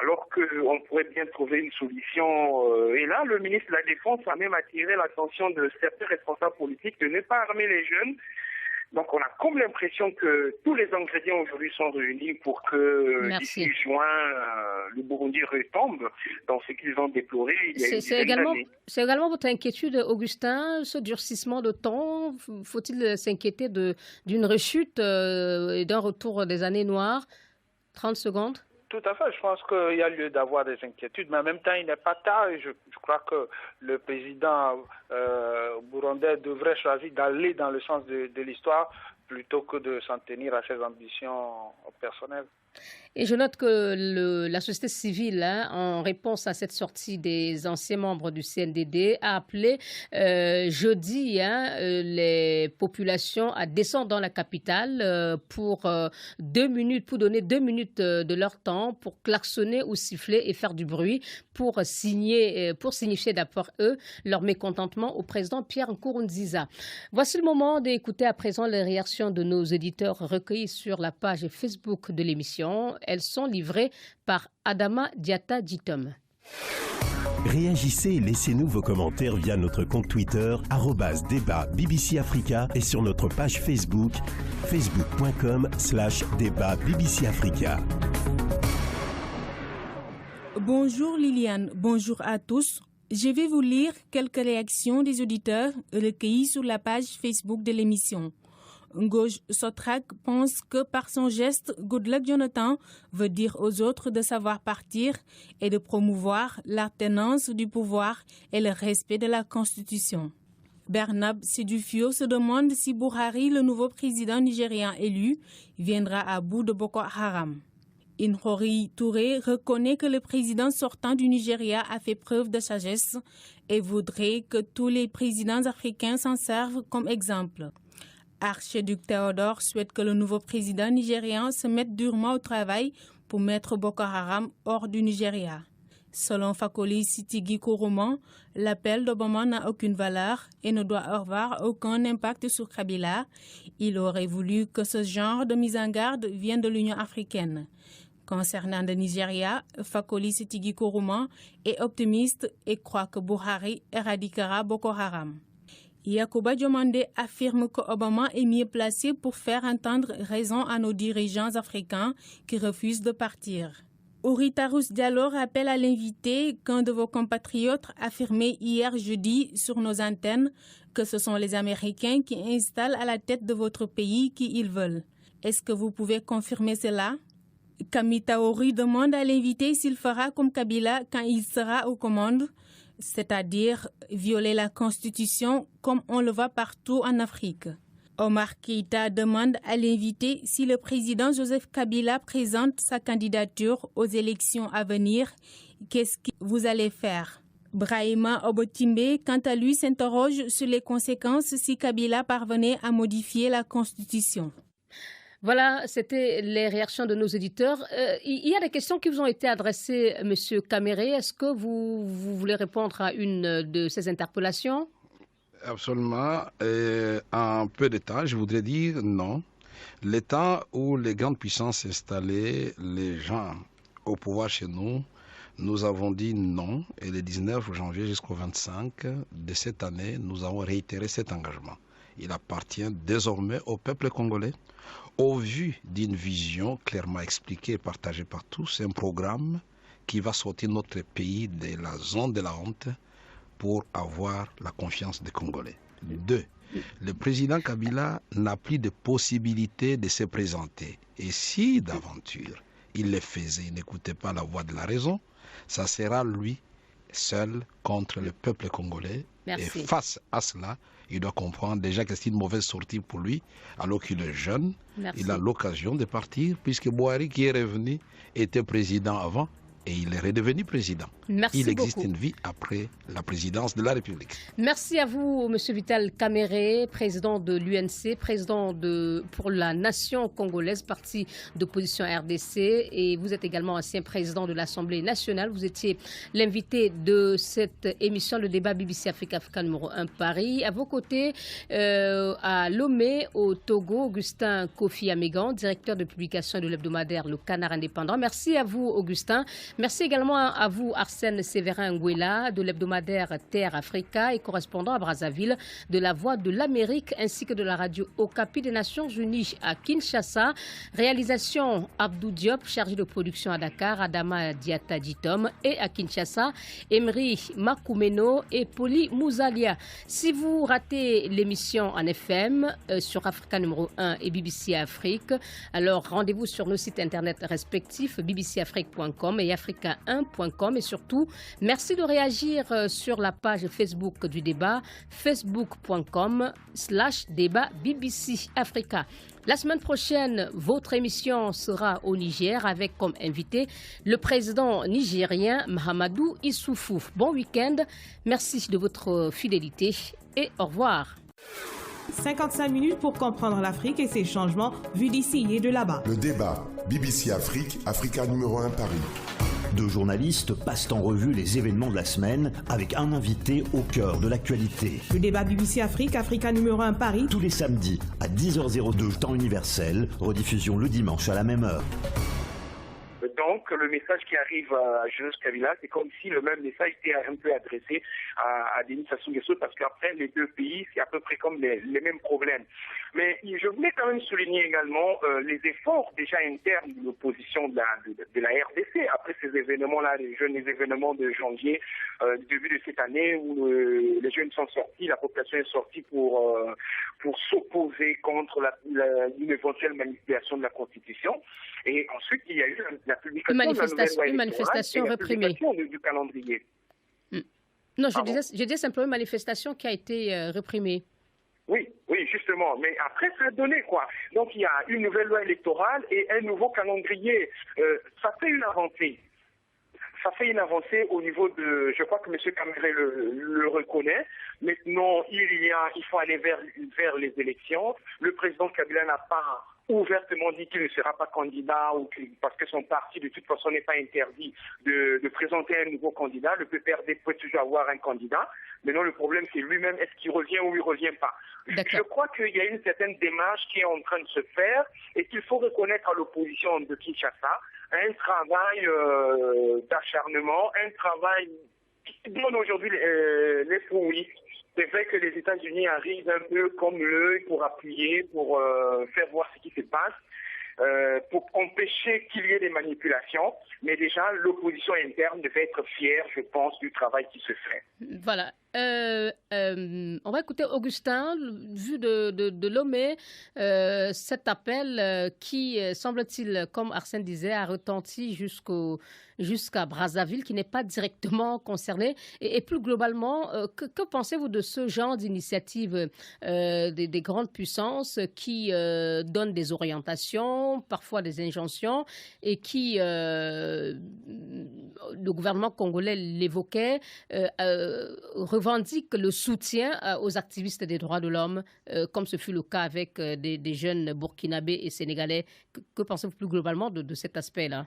alors qu'on pourrait bien trouver une solution. Et là, le ministre de la Défense a même attiré l'attention de certains responsables politiques de ne pas armer les jeunes. Donc, on a comme l'impression que tous les ingrédients aujourd'hui sont réunis pour que d'ici juin, le Burundi retombe dans ce qu'ils ont déploré il y a une dizaine d'années. C'est également votre inquiétude, Augustin, ce durcissement de temps. Faut-il s'inquiéter d'une rechute et d'un retour des années noires? 30 secondes. Tout à fait, je pense qu'il y a lieu d'avoir des inquiétudes, mais en même temps, il n'est pas tard et je crois que le président burundais devrait choisir d'aller dans le sens de l'histoire plutôt que de s'en tenir à ses ambitions personnelles. Et je note que la société civile, en réponse à cette sortie des anciens membres du CNDD, a appelé jeudi les populations à descendre dans la capitale pour 2 minutes, pour donner 2 minutes de leur temps pour klaxonner ou siffler et faire du bruit pour signifier d'abord leur mécontentement au président Pierre Nkurunziza. Voici le moment d'écouter à présent les réactions de nos éditeurs recueillis sur la page Facebook de l'émission. Elles sont livrées par Adama Diata Ditom. Réagissez et laissez-nous vos commentaires via notre compte Twitter @débat BBC Africa et sur notre page Facebook facebook.com/débat BBC Africa. Bonjour Liliane, bonjour à tous. Je vais vous lire quelques réactions des auditeurs recueillies sur la page Facebook de l'émission. Ngoj Sotrak pense que par son geste, Goodluck Jonathan veut dire aux autres de savoir partir et de promouvoir l'alternance du pouvoir et le respect de la Constitution. Bernab Sedufio se demande si Buhari, le nouveau président nigérian élu, viendra à bout de Boko Haram. Inhori Touré reconnaît que le président sortant du Nigeria a fait preuve de sagesse et voudrait que tous les présidents africains s'en servent comme exemple. Archiduc Théodore souhaite que le nouveau président nigérian se mette durement au travail pour mettre Boko Haram hors du Nigeria. Selon Fakoli Sitigi Kourouman, l'appel d'Obama n'a aucune valeur et ne doit avoir aucun impact sur Kabila. Il aurait voulu que ce genre de mise en garde vienne de l'Union africaine. Concernant le Nigeria, Fakoli Sitigi Kourouman est optimiste et croit que Buhari éradiquera Boko Haram. Yacouba Diomande affirme qu'Obama est mieux placé pour faire entendre raison à nos dirigeants africains qui refusent de partir. Ouritarus Diallo rappelle à l'invité qu'un de vos compatriotes affirmait hier jeudi sur nos antennes que ce sont les Américains qui installent à la tête de votre pays qui ils veulent. Est-ce que vous pouvez confirmer cela? Kamitaori demande à l'invité s'il fera comme Kabila quand il sera aux commandes, c'est-à-dire violer la Constitution comme on le voit partout en Afrique. Omar Keïta demande à l'invité si le président Joseph Kabila présente sa candidature aux élections à venir, qu'est-ce que vous allez faire? Brahima Obotimbe, quant à lui, s'interroge sur les conséquences si Kabila parvenait à modifier la Constitution. Voilà, c'était les réactions de nos éditeurs. Il y a des questions qui vous ont été adressées, M. Kamere. Est-ce que vous voulez répondre à une de ces interpellations? Absolument. En peu de temps, je voudrais dire non. Le temps où les grandes puissances s'installaient, les gens au pouvoir chez nous, nous avons dit non. Et le 19 janvier jusqu'au 25 de cette année, nous avons réitéré cet engagement. Il appartient désormais au peuple congolais, au vu d'une vision clairement expliquée et partagée par tous, un programme qui va sortir notre pays de la zone de la honte pour avoir la confiance des Congolais. 2. Le président Kabila n'a plus de possibilité de se présenter. Et si d'aventure il le faisait, il n'écoutait pas la voix de la raison, ça sera lui seul contre le peuple congolais. Merci. Et face à cela, il doit comprendre déjà que c'est une mauvaise sortie pour lui, alors qu'il est jeune. Merci. Il a l'occasion de partir, puisque Buhari, qui est revenu, était président avant, et il est redevenu président. Merci il existe beaucoup. une vie après la présidence de la République. Merci à vous, M. Vital Kamere, président de l'UNC, président pour la nation congolaise, parti d'opposition RDC, et vous êtes également ancien président de l'Assemblée nationale. Vous étiez l'invité de cette émission, le débat BBC Africa numéro 1 Paris. À vos côtés, à Lomé, au Togo, Augustin Kofi Amégan, directeur de publication de l'hebdomadaire Le Canard Indépendant. Merci à vous, Augustin. Merci également à vous, Arsène Séverin Ngouela, de l'hebdomadaire Terre Africa et correspondant à Brazzaville de la Voix de l'Amérique ainsi que de la radio Okapi des Nations Unies à Kinshasa. Réalisation Abdou Diop, chargé de production à Dakar, Adama Diata Ditom et à Kinshasa, Emery Makoumeno et Poli Mouzalia. Si vous ratez l'émission en FM sur Africa numéro 1 et BBC Afrique, alors rendez-vous sur nos sites internet respectifs bbcafrique.com et africa1.com et surtout, merci de réagir sur la page Facebook du débat, facebook.com/débat BBC Africa. La semaine prochaine, votre émission sera au Niger avec comme invité le président nigérien Mahamadou Issoufou. Bon week-end, merci de votre fidélité et au revoir. 55 minutes pour comprendre l'Afrique et ses changements vus d'ici et de là-bas. Le débat BBC Afrique, Africa numéro 1 Paris. Deux journalistes passent en revue les événements de la semaine avec un invité au cœur de l'actualité. Le débat BBC Afrique, Africa numéro 1 Paris. Tous les samedis à 10h02 temps universel, rediffusion le dimanche à la même heure. Donc, le message qui arrive à Georges Kabila, c'est comme si le même message était un peu adressé à Denis Sassou Nguesso, parce qu'après, les deux pays, c'est à peu près comme les mêmes problèmes. Mais je voulais quand même souligner également les efforts déjà internes de l'opposition de la RDC, après ces événements-là, les jeunes événements de janvier, début de cette année, où les jeunes sont sortis, la population est sortie pour s'opposer contre une éventuelle manipulation de la Constitution. Et ensuite, il y a eu la publication une manifestation réprimée du calendrier. Non, je disais simplement une manifestation qui a été réprimée. Oui, justement. Mais après, ça a donné quoi? Donc, il y a une nouvelle loi électorale et un nouveau calendrier. Ça fait une avancée. Ça fait une avancée au niveau de... Je crois que M. Kamere le reconnaît. Maintenant, il faut aller vers les élections. Le président Kabila n'a pas ouvertement dit qu'il ne sera pas candidat parce que son parti de toute façon n'est pas interdit de présenter un nouveau candidat. Le PPRD peut toujours avoir un candidat. Maintenant, le problème, c'est lui-même, est-ce qu'il revient ou il ne revient pas? Je crois qu'il y a une certaine démarche qui est en train de se faire et qu'il faut reconnaître à l'opposition de Kinshasa un travail d'acharnement, un travail qui donne aujourd'hui les fruits. C'est vrai que les États-Unis arrivent un peu comme l'œil pour appuyer, pour faire voir ce qui se passe, pour empêcher qu'il y ait des manipulations. Mais déjà, l'opposition interne devait être fière, je pense, du travail qui se fait. Voilà. On va écouter Augustin, vu de Lomé, cet appel qui, semble-t-il, comme Arsène disait, a retenti jusqu'à Brazzaville, qui n'est pas directement concerné. Et plus globalement, que pensez-vous de ce genre d'initiative des grandes puissances qui donnent des orientations, parfois des injonctions, et qui, le gouvernement congolais l'évoquait, revendique le soutien aux activistes des droits de l'homme, comme ce fut le cas avec des jeunes burkinabés et sénégalais. Que pensez-vous plus globalement de cet aspect-là?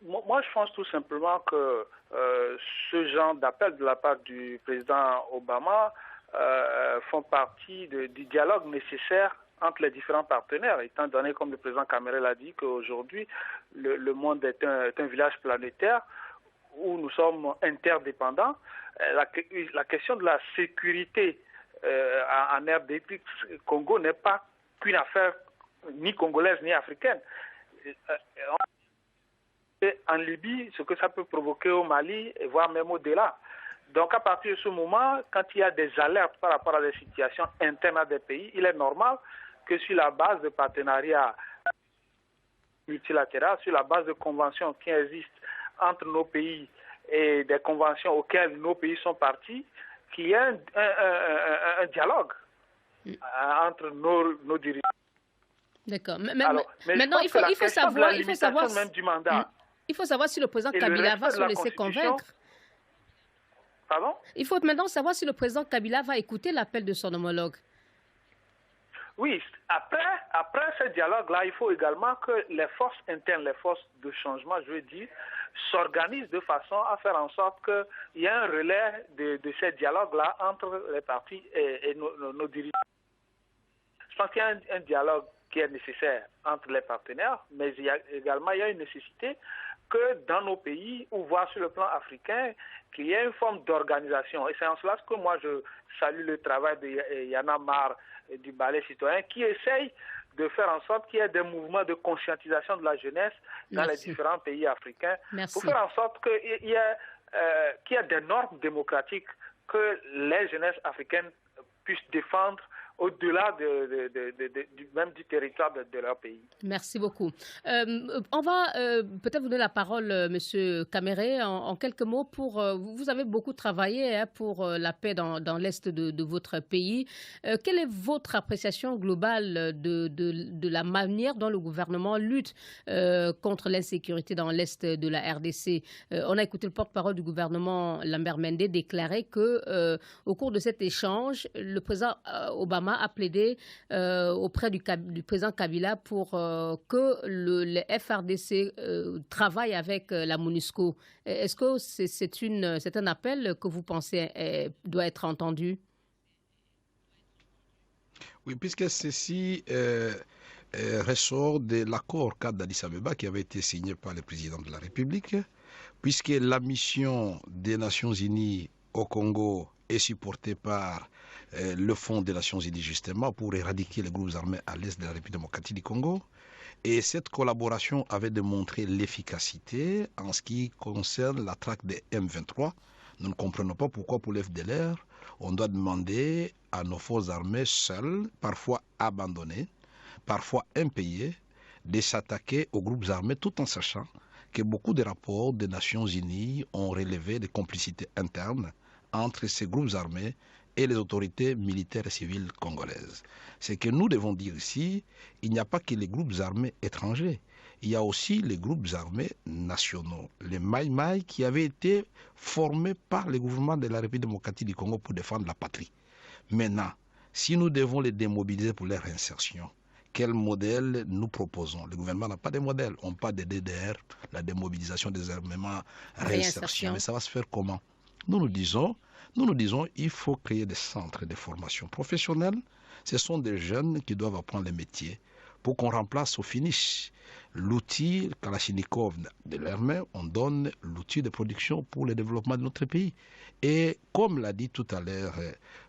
Moi, je pense tout simplement que ce genre d'appel de la part du président Obama font partie du dialogue nécessaire entre les différents partenaires, étant donné, comme le président Kamere l'a dit, qu'aujourd'hui, le monde est un village planétaire où nous sommes interdépendants. La question de la sécurité en RDC Congo n'est pas qu'une affaire ni congolaise ni africaine. En Libye, ce que ça peut provoquer au Mali, et voire même au-delà. Donc à partir de ce moment, quand il y a des alertes par rapport à des situations internes à des pays, il est normal que sur la base de partenariats multilatéraux, sur la base de conventions qui existent entre nos pays et des conventions auxquelles nos pays sont partis, qu'il y ait un dialogue entre nos dirigeants. D'accord. Maintenant, il faut savoir même du mandat. Il faut savoir si le président Kabila va se laisser convaincre. Pardon? Il faut maintenant savoir si le président Kabila va écouter l'appel de son homologue. Oui, après ce dialogue-là, il faut également que les forces internes, les forces de changement, je veux dire, s'organisent de façon à faire en sorte qu'il y ait un relais de ces dialogues-là entre les partis et nos dirigeants. Je pense qu'il y a un dialogue qui est nécessaire entre les partenaires, mais il y a une nécessité que dans nos pays, ou voire sur le plan africain, qu'il y ait une forme d'organisation. Et c'est en cela que moi je salue le travail de Y'en a marre du ballet citoyen qui essaye de faire en sorte qu'il y ait des mouvements de conscientisation de la jeunesse dans les différents pays africains pour faire en sorte qu'il y ait des normes démocratiques que les jeunesses africaines puissent défendre au-delà même du territoire de leur pays. Merci beaucoup. On va peut-être vous donner la parole, Monsieur Kamere, en quelques mots. Vous avez beaucoup travaillé pour la paix dans l'est de votre pays. Quelle est votre appréciation globale de la manière dont le gouvernement lutte contre l'insécurité dans l'est de la RDC? On a écouté le porte-parole du gouvernement, Lambert Mende, déclarer que au cours de cet échange, le président Obama a plaidé auprès du président Kabila pour que les FRDC travaillent avec la MONUSCO. Est-ce que c'est un appel que vous pensez doit être entendu? Oui, puisque ceci ressort de l'accord cadre d'Addis Abeba qui avait été signé par le président de la République, puisque la mission des Nations Unies au Congo est supportée par le Fonds des Nations Unies justement pour éradiquer les groupes armés à l'est de la République démocratique du Congo. Et cette collaboration avait démontré l'efficacité en ce qui concerne la traque des M23. Nous ne comprenons pas pourquoi pour l'FDLR, on doit demander à nos forces armées seules, parfois abandonnées, parfois impayées, de s'attaquer aux groupes armés tout en sachant que beaucoup de rapports des Nations Unies ont relevé des complicités internes entre ces groupes armés et les autorités militaires et civiles congolaises. C'est que nous devons dire ici, il n'y a pas que les groupes armés étrangers, il y a aussi les groupes armés nationaux, les Maï-Maï qui avaient été formés par le gouvernement de la République démocratique du Congo pour défendre la patrie. Maintenant, si nous devons les démobiliser pour leur réinsertion, quel modèle nous proposons? Le gouvernement n'a pas de modèle. On parle de DDR, la démobilisation des armements, réinsertion. Mais ça va se faire comment? Nous nous disons, il faut créer des centres de formation professionnelle. Ce sont des jeunes qui doivent apprendre les métiers pour qu'on remplace au finish l'outil Kalachnikov de leurs mains. On donne l'outil de production pour le développement de notre pays. Et comme l'a dit tout à l'heure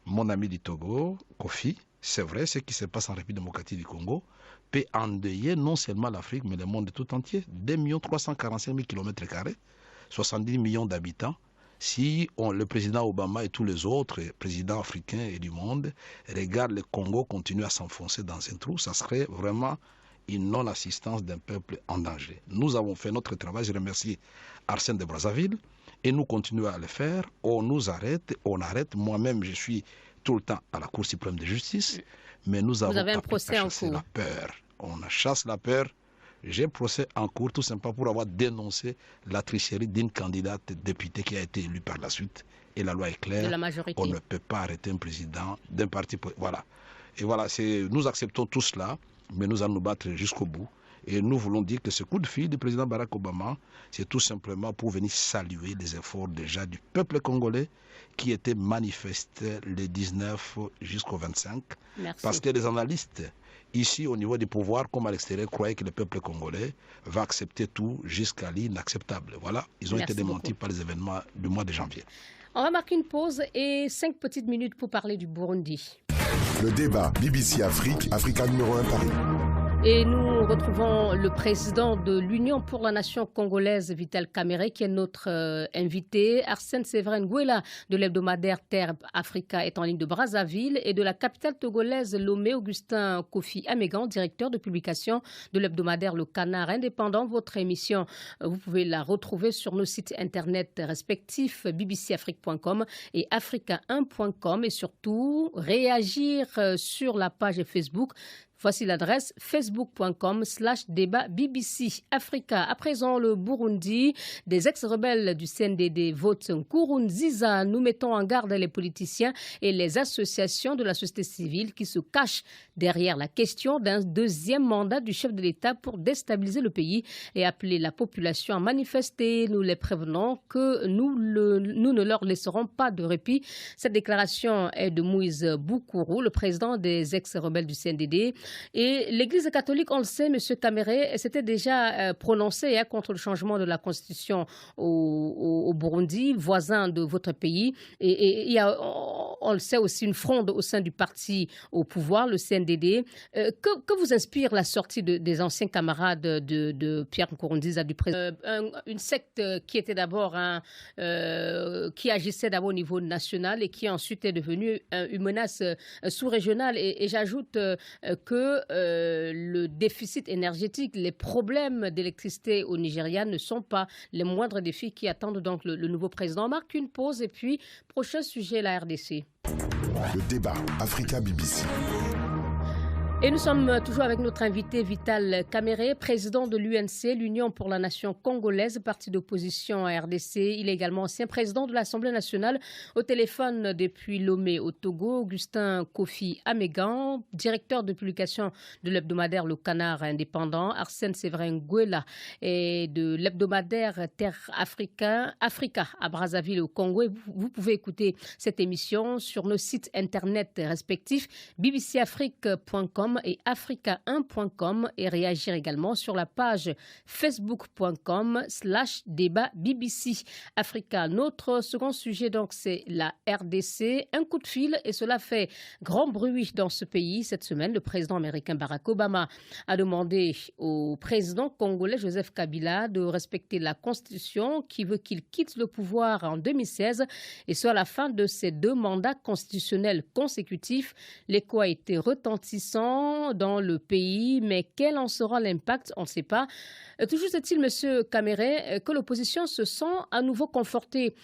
mon ami du Togo, Kofi, c'est vrai, ce qui se passe en République démocratique du Congo peut endeuiller non seulement l'Afrique, mais le monde tout entier. 2 345 000 km², 70 millions d'habitants. Si le président Obama et tous les autres présidents africains et du monde regardent le Congo continuer à s'enfoncer dans un trou, ça serait vraiment une non-assistance d'un peuple en danger. Nous avons fait notre travail, je remercie Arsène de Brazzaville, et nous continuons à le faire. On nous arrête, on arrête. Moi-même, je suis tout le temps à la Cour suprême de justice, mais nous avons un procès en cours. La peur. On chasse la peur. J'ai un procès en cours tout simplement pour avoir dénoncé la tricherie d'une candidate députée qui a été élue par la suite. Et la loi est claire, on ne peut pas arrêter un président d'un parti. Voilà. Et voilà, nous acceptons tout cela, mais nous allons nous battre jusqu'au bout. Et nous voulons dire que ce coup de fil du président Barack Obama, c'est tout simplement pour venir saluer les efforts déjà du peuple congolais qui étaient manifestés le 19 jusqu'au 25. Merci. Parce que les analystes, ici au niveau du pouvoir, comme à l'extérieur, croyaient que le peuple congolais va accepter tout jusqu'à l'inacceptable. Voilà, ils ont été démentis par les événements du mois de janvier. On va marquer une pause et 5 petites minutes pour parler du Burundi. Le débat BBC Afrique, Africa numéro 1 Paris. Et nous retrouvons le président de l'Union pour la nation congolaise, Vital Kamerhe, qui est notre invité. Arsène Séverin Ngouela de l'hebdomadaire Terre Africa est en ligne de Brazzaville et de la capitale togolaise Lomé, Augustin Kofi Amégan, directeur de publication de l'hebdomadaire Le Canard Indépendant. Votre émission, vous pouvez la retrouver sur nos sites internet respectifs bbcafrique.com et africa1.com et surtout réagir sur la page Facebook. Voici l'adresse facebook.com/débat BBC Africa. À présent, le Burundi, des ex-rebelles du CNDD votent Nkurunziza. Nous mettons en garde les politiciens et les associations de la société civile qui se cachent derrière la question d'un deuxième mandat du chef de l'État pour déstabiliser le pays et appeler la population à manifester. Nous les prévenons que nous ne leur laisserons pas de répit. Cette déclaration est de Moïse Boukourou, le président des ex-rebelles du CNDD. Et l'Église catholique, on le sait, M. Kamere, s'était déjà prononcée contre le changement de la constitution au Burundi, voisin de votre pays. Et il y a, on le sait aussi, une fronde au sein du parti au pouvoir, le CNDD. Que vous inspire la sortie des anciens camarades de Pierre Nkurunziza, du président, une secte qui était d'abord qui agissait d'abord au niveau national et qui ensuite est devenue une menace sous-régionale. Et j'ajoute que le déficit énergétique, les problèmes d'électricité au Nigeria ne sont pas les moindres défis qui attendent donc le nouveau président. On marque une pause et puis prochain sujet, la RDC. Le débat Africa BBC. Et nous sommes toujours avec notre invité Vital Kamerhe, président de l'UNC, l'Union pour la Nation Congolaise, parti d'opposition à RDC. Il est également ancien président de l'Assemblée nationale. Au téléphone depuis Lomé au Togo, Augustin Kofi Amégan, directeur de publication de l'hebdomadaire Le Canard Indépendant, Arsène Séverin Ngouela et de l'hebdomadaire Terre Africa à Brazzaville au Congo. Et vous pouvez écouter cette émission sur nos sites internet respectifs bbcafrique.com et africa1.com et réagir également sur la page facebook.com/débat BBC Africa. Notre second sujet donc c'est la RDC, un coup de fil et cela fait grand bruit dans ce pays. Cette semaine, le président américain Barack Obama a demandé au président congolais Joseph Kabila de respecter la Constitution qui veut qu'il quitte le pouvoir en 2016 et ce à la fin de ses 2 mandats constitutionnels consécutifs. L'écho a été retentissant dans le pays, mais quel en sera l'impact, on ne sait pas. Toujours est-il, M. Kamere, que l'opposition se sent à nouveau confortée.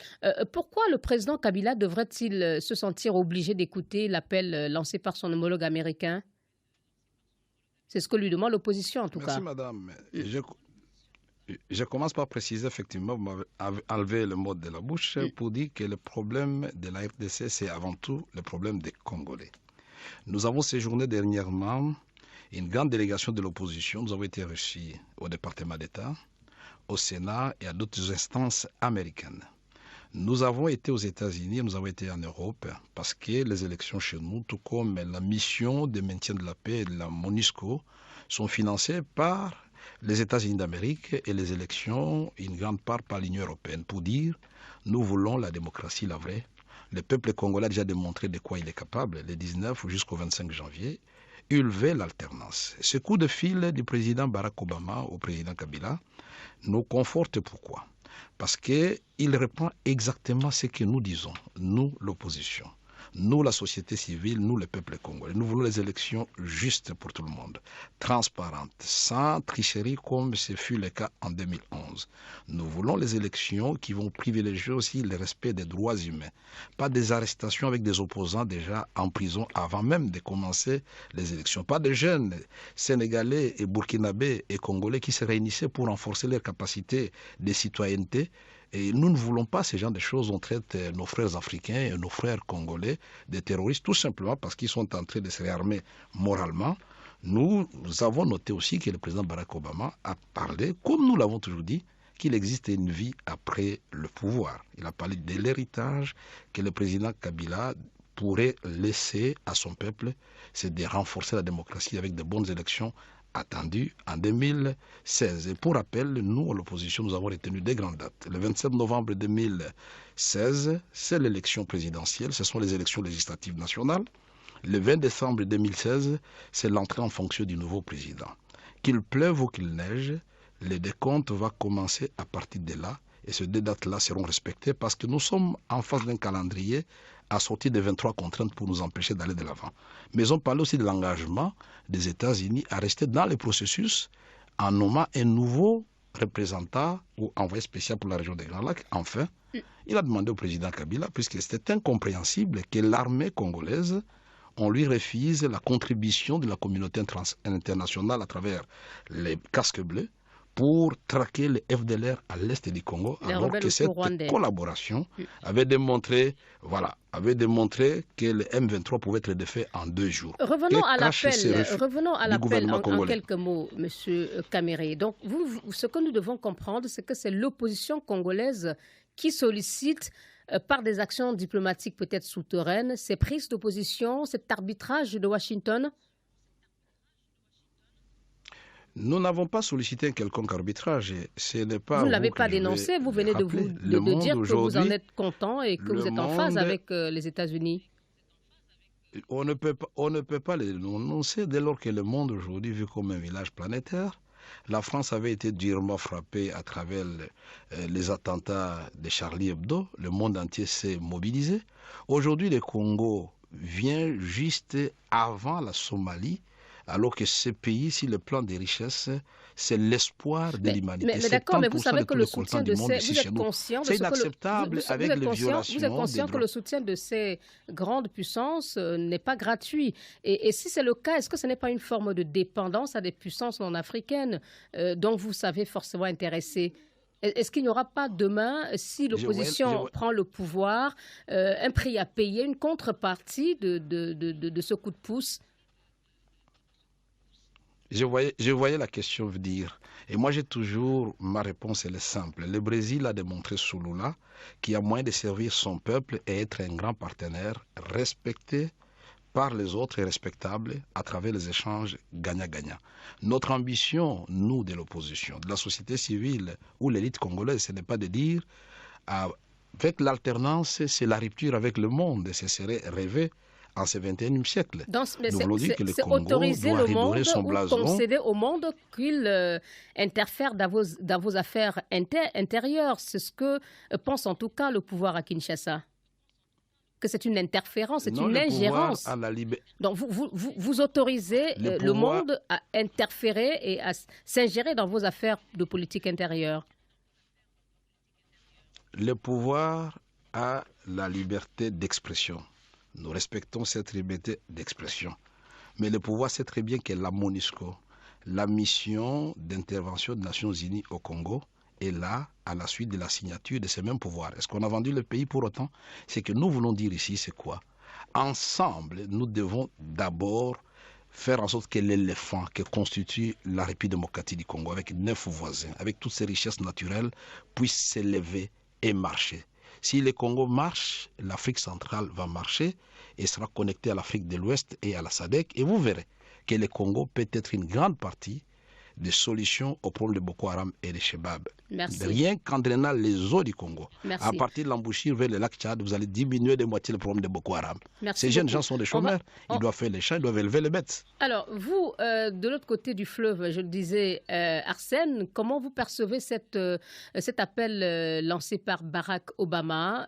Pourquoi le président Kabila devrait-il se sentir obligé d'écouter l'appel lancé par son homologue américain? C'est ce que lui demande l'opposition, en tout cas. Merci, madame. Je commence par préciser, effectivement, vous m'avez enlevé le mot de la bouche pour dire que le problème de la RDC, c'est avant tout le problème des Congolais. Nous avons séjourné dernièrement une grande délégation de l'opposition. Nous avons été reçus au département d'État, au Sénat et à d'autres instances américaines. Nous avons été aux États-Unis, nous avons été en Europe parce que les élections chez nous, tout comme la mission de maintien de la paix et de la MONUSCO, sont financées par les États-Unis d'Amérique et les élections, une grande part par l'Union européenne, pour dire nous voulons la démocratie, la vraie. Le peuple congolais a déjà démontré de quoi il est capable, le 19 jusqu'au 25 janvier. Il veut l'alternance. Ce coup de fil du président Barack Obama au président Kabila nous conforte. Pourquoi? Parce qu'il reprend exactement ce que nous disons, nous l'opposition. Nous, la société civile, nous, le peuple congolais, nous voulons les élections justes pour tout le monde, transparentes, sans tricherie comme ce fut le cas en 2011. Nous voulons les élections qui vont privilégier aussi le respect des droits humains, pas des arrestations avec des opposants déjà en prison avant même de commencer les élections, pas de jeunes sénégalais et burkinabés et congolais qui se réunissaient pour renforcer leurs capacités de citoyenneté. Et nous ne voulons pas ce genre de choses. On traite nos frères africains et nos frères congolais des terroristes, tout simplement parce qu'ils sont en train de se réarmer moralement. Nous avons noté aussi que le président Barack Obama a parlé, comme nous l'avons toujours dit, qu'il existe une vie après le pouvoir. Il a parlé de l'héritage que le président Kabila pourrait laisser à son peuple, c'est de renforcer la démocratie avec de bonnes élections attendu en 2016. Et pour rappel, nous, à l'opposition, nous avons retenu des grandes dates. Le 27 novembre 2016, c'est l'élection présidentielle, ce sont les élections législatives nationales. Le 20 décembre 2016, c'est l'entrée en fonction du nouveau président. Qu'il pleuve ou qu'il neige, le décompte va commencer à partir de là. Et ces 2 dates-là seront respectées parce que nous sommes en face d'un calendrier assorti de 23 contraintes pour nous empêcher d'aller de l'avant. Mais on parle aussi de l'engagement des États-Unis à rester dans le processus en nommant un nouveau représentant ou envoyé spécial pour la région des Grands Lacs. Enfin, il a demandé au président Kabila, puisque c'était incompréhensible que l'armée congolaise, on lui refuse la contribution de la communauté internationale à travers les casques bleus, pour traquer les FDLR à l'est du Congo, alors que cette collaboration avait démontré que le M23 pouvait être défait en 2 jours. Revenons à l'appel en quelques mots, M. Kamere. Donc, ce que nous devons comprendre, c'est que c'est l'opposition congolaise qui sollicite par des actions diplomatiques peut-être souterraines ces prises d'opposition, cet arbitrage de Washington. Nous n'avons pas sollicité un quelconque arbitrage. Ce n'est pas vous ne l'avez pas dénoncé, vous venez de dire que vous en êtes content et que vous êtes en phase avec les États-Unis. On ne peut pas les dénoncer dès lors que le monde aujourd'hui vit comme un village planétaire. La France avait été durement frappée à travers les attentats de Charlie Hebdo. Le monde entier s'est mobilisé. Aujourd'hui, le Congo vient juste avant la Somalie, alors que ce pays, sur le plan des richesses, c'est l'espoir de l'humanité. Mais d'accord, mais vous savez que le soutien de ces... C'est inacceptable avec les violations. Vous êtes conscient que le soutien de ces grandes puissances n'est pas gratuit. Et si c'est le cas, est-ce que ce n'est pas une forme de dépendance à des puissances non africaines dont vous savez forcément intéresser? Est-ce qu'il n'y aura pas demain, si l'opposition prend le pouvoir, un prix à payer, une contrepartie de ce coup de pouce? Je voyais la question venir. Et moi, j'ai toujours, ma réponse, elle est simple. Le Brésil a démontré sous Lula qu'il y a moyen de servir son peuple et être un grand partenaire respecté par les autres et respectable à travers les échanges gagnant-gagnant. Notre ambition, nous, de l'opposition, de la société civile ou l'élite congolaise, ce n'est pas de dire avec l'alternance, c'est la rupture avec le monde. Ce serait rêver en ce 21e siècle. Nous voulons dire que le Congo doit redorer son blason. Concéder au monde qu'il interfère dans vos affaires intérieures. C'est ce que pense en tout cas le pouvoir à Kinshasa. Que c'est une interférence, c'est une ingérence. Donc vous autorisez le monde à interférer et à s'ingérer dans vos affaires de politique intérieure. Le pouvoir a la liberté d'expression. Nous respectons cette liberté d'expression. Mais le pouvoir sait très bien que la MONUSCO, la mission d'intervention des Nations Unies au Congo, est là à la suite de la signature de ces mêmes pouvoirs. Est-ce qu'on a vendu le pays pour autant? Ce que nous voulons dire ici, c'est quoi? Ensemble, nous devons d'abord faire en sorte que l'éléphant que constitue la République démocratique du Congo, avec 9 voisins, avec toutes ses richesses naturelles, puisse s'élever et marcher. Si le Congo marche, l'Afrique centrale va marcher et sera connectée à l'Afrique de l'Ouest et à la SADC. Et vous verrez que le Congo peut être une grande partie des solutions au problème de Boko Haram et de Chebab. Merci. Rien qu'en drainant les eaux du Congo. Merci. À partir de l'embouchure vers le lac Tchad, vous allez diminuer de moitié le problème de Boko Haram. Merci Ces jeunes gens sont des chômeurs. Ils doivent faire les champs, ils doivent élever les bêtes. Alors, vous, de l'autre côté du fleuve, je le disais, Arsène, comment vous percevez cet appel lancé par Barack Obama?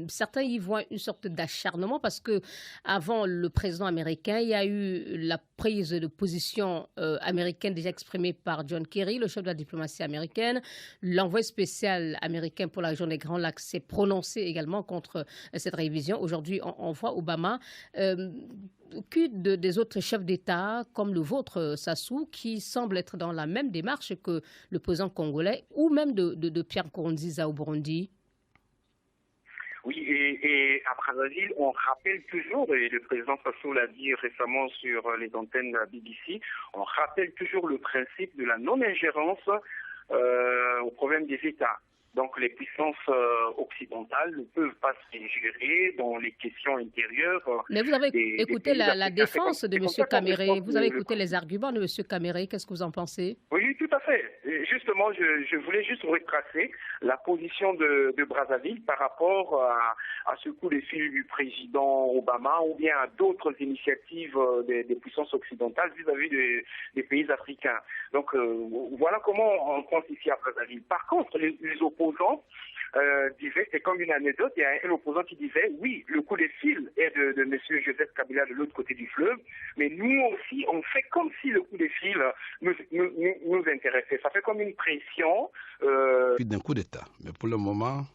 Certains y voient une sorte d'acharnement parce que avant le président américain, il y a eu la prise de position américaine déjà exprimée par John Kerry, le chef de la diplomatie américaine. L'envoyé spécial américain pour la région des Grands Lacs s'est prononcé également contre cette révision. Aujourd'hui, on voit Obama. Des autres chefs d'État comme le vôtre, Sassou, qui semble être dans la même démarche que le président congolais ou même de Pierre Nkurunziza au Burundi? Oui, et à Brazzaville, on rappelle toujours, et le président Sassou l'a dit récemment sur les antennes de la BBC, on rappelle toujours le principe de la non-ingérence au problème des États. Donc les puissances occidentales ne peuvent pas s'ingérer dans les questions intérieures. Mais vous avez écouté la défense de M. Caméré, vous avez écouté les arguments de M. Caméré, qu'est-ce que vous en pensez? Oui, tout à fait. Et justement, je voulais juste retracer la position de Brazzaville par rapport à ce coup de fil du président Obama ou bien à d'autres initiatives des puissances occidentales vis-à-vis des pays africains. Donc voilà comment on pense ici à Brazzaville. Par contre, les opposants disaient, c'est comme une anecdote, il y a un opposant qui disait, oui, le coup de fil est de M. Joseph Kabila de l'autre côté du fleuve, mais nous aussi, on fait comme si le coup de fil nous intéressait. Ça fait comme une pression. D'un coup d'État. Mais pour le moment,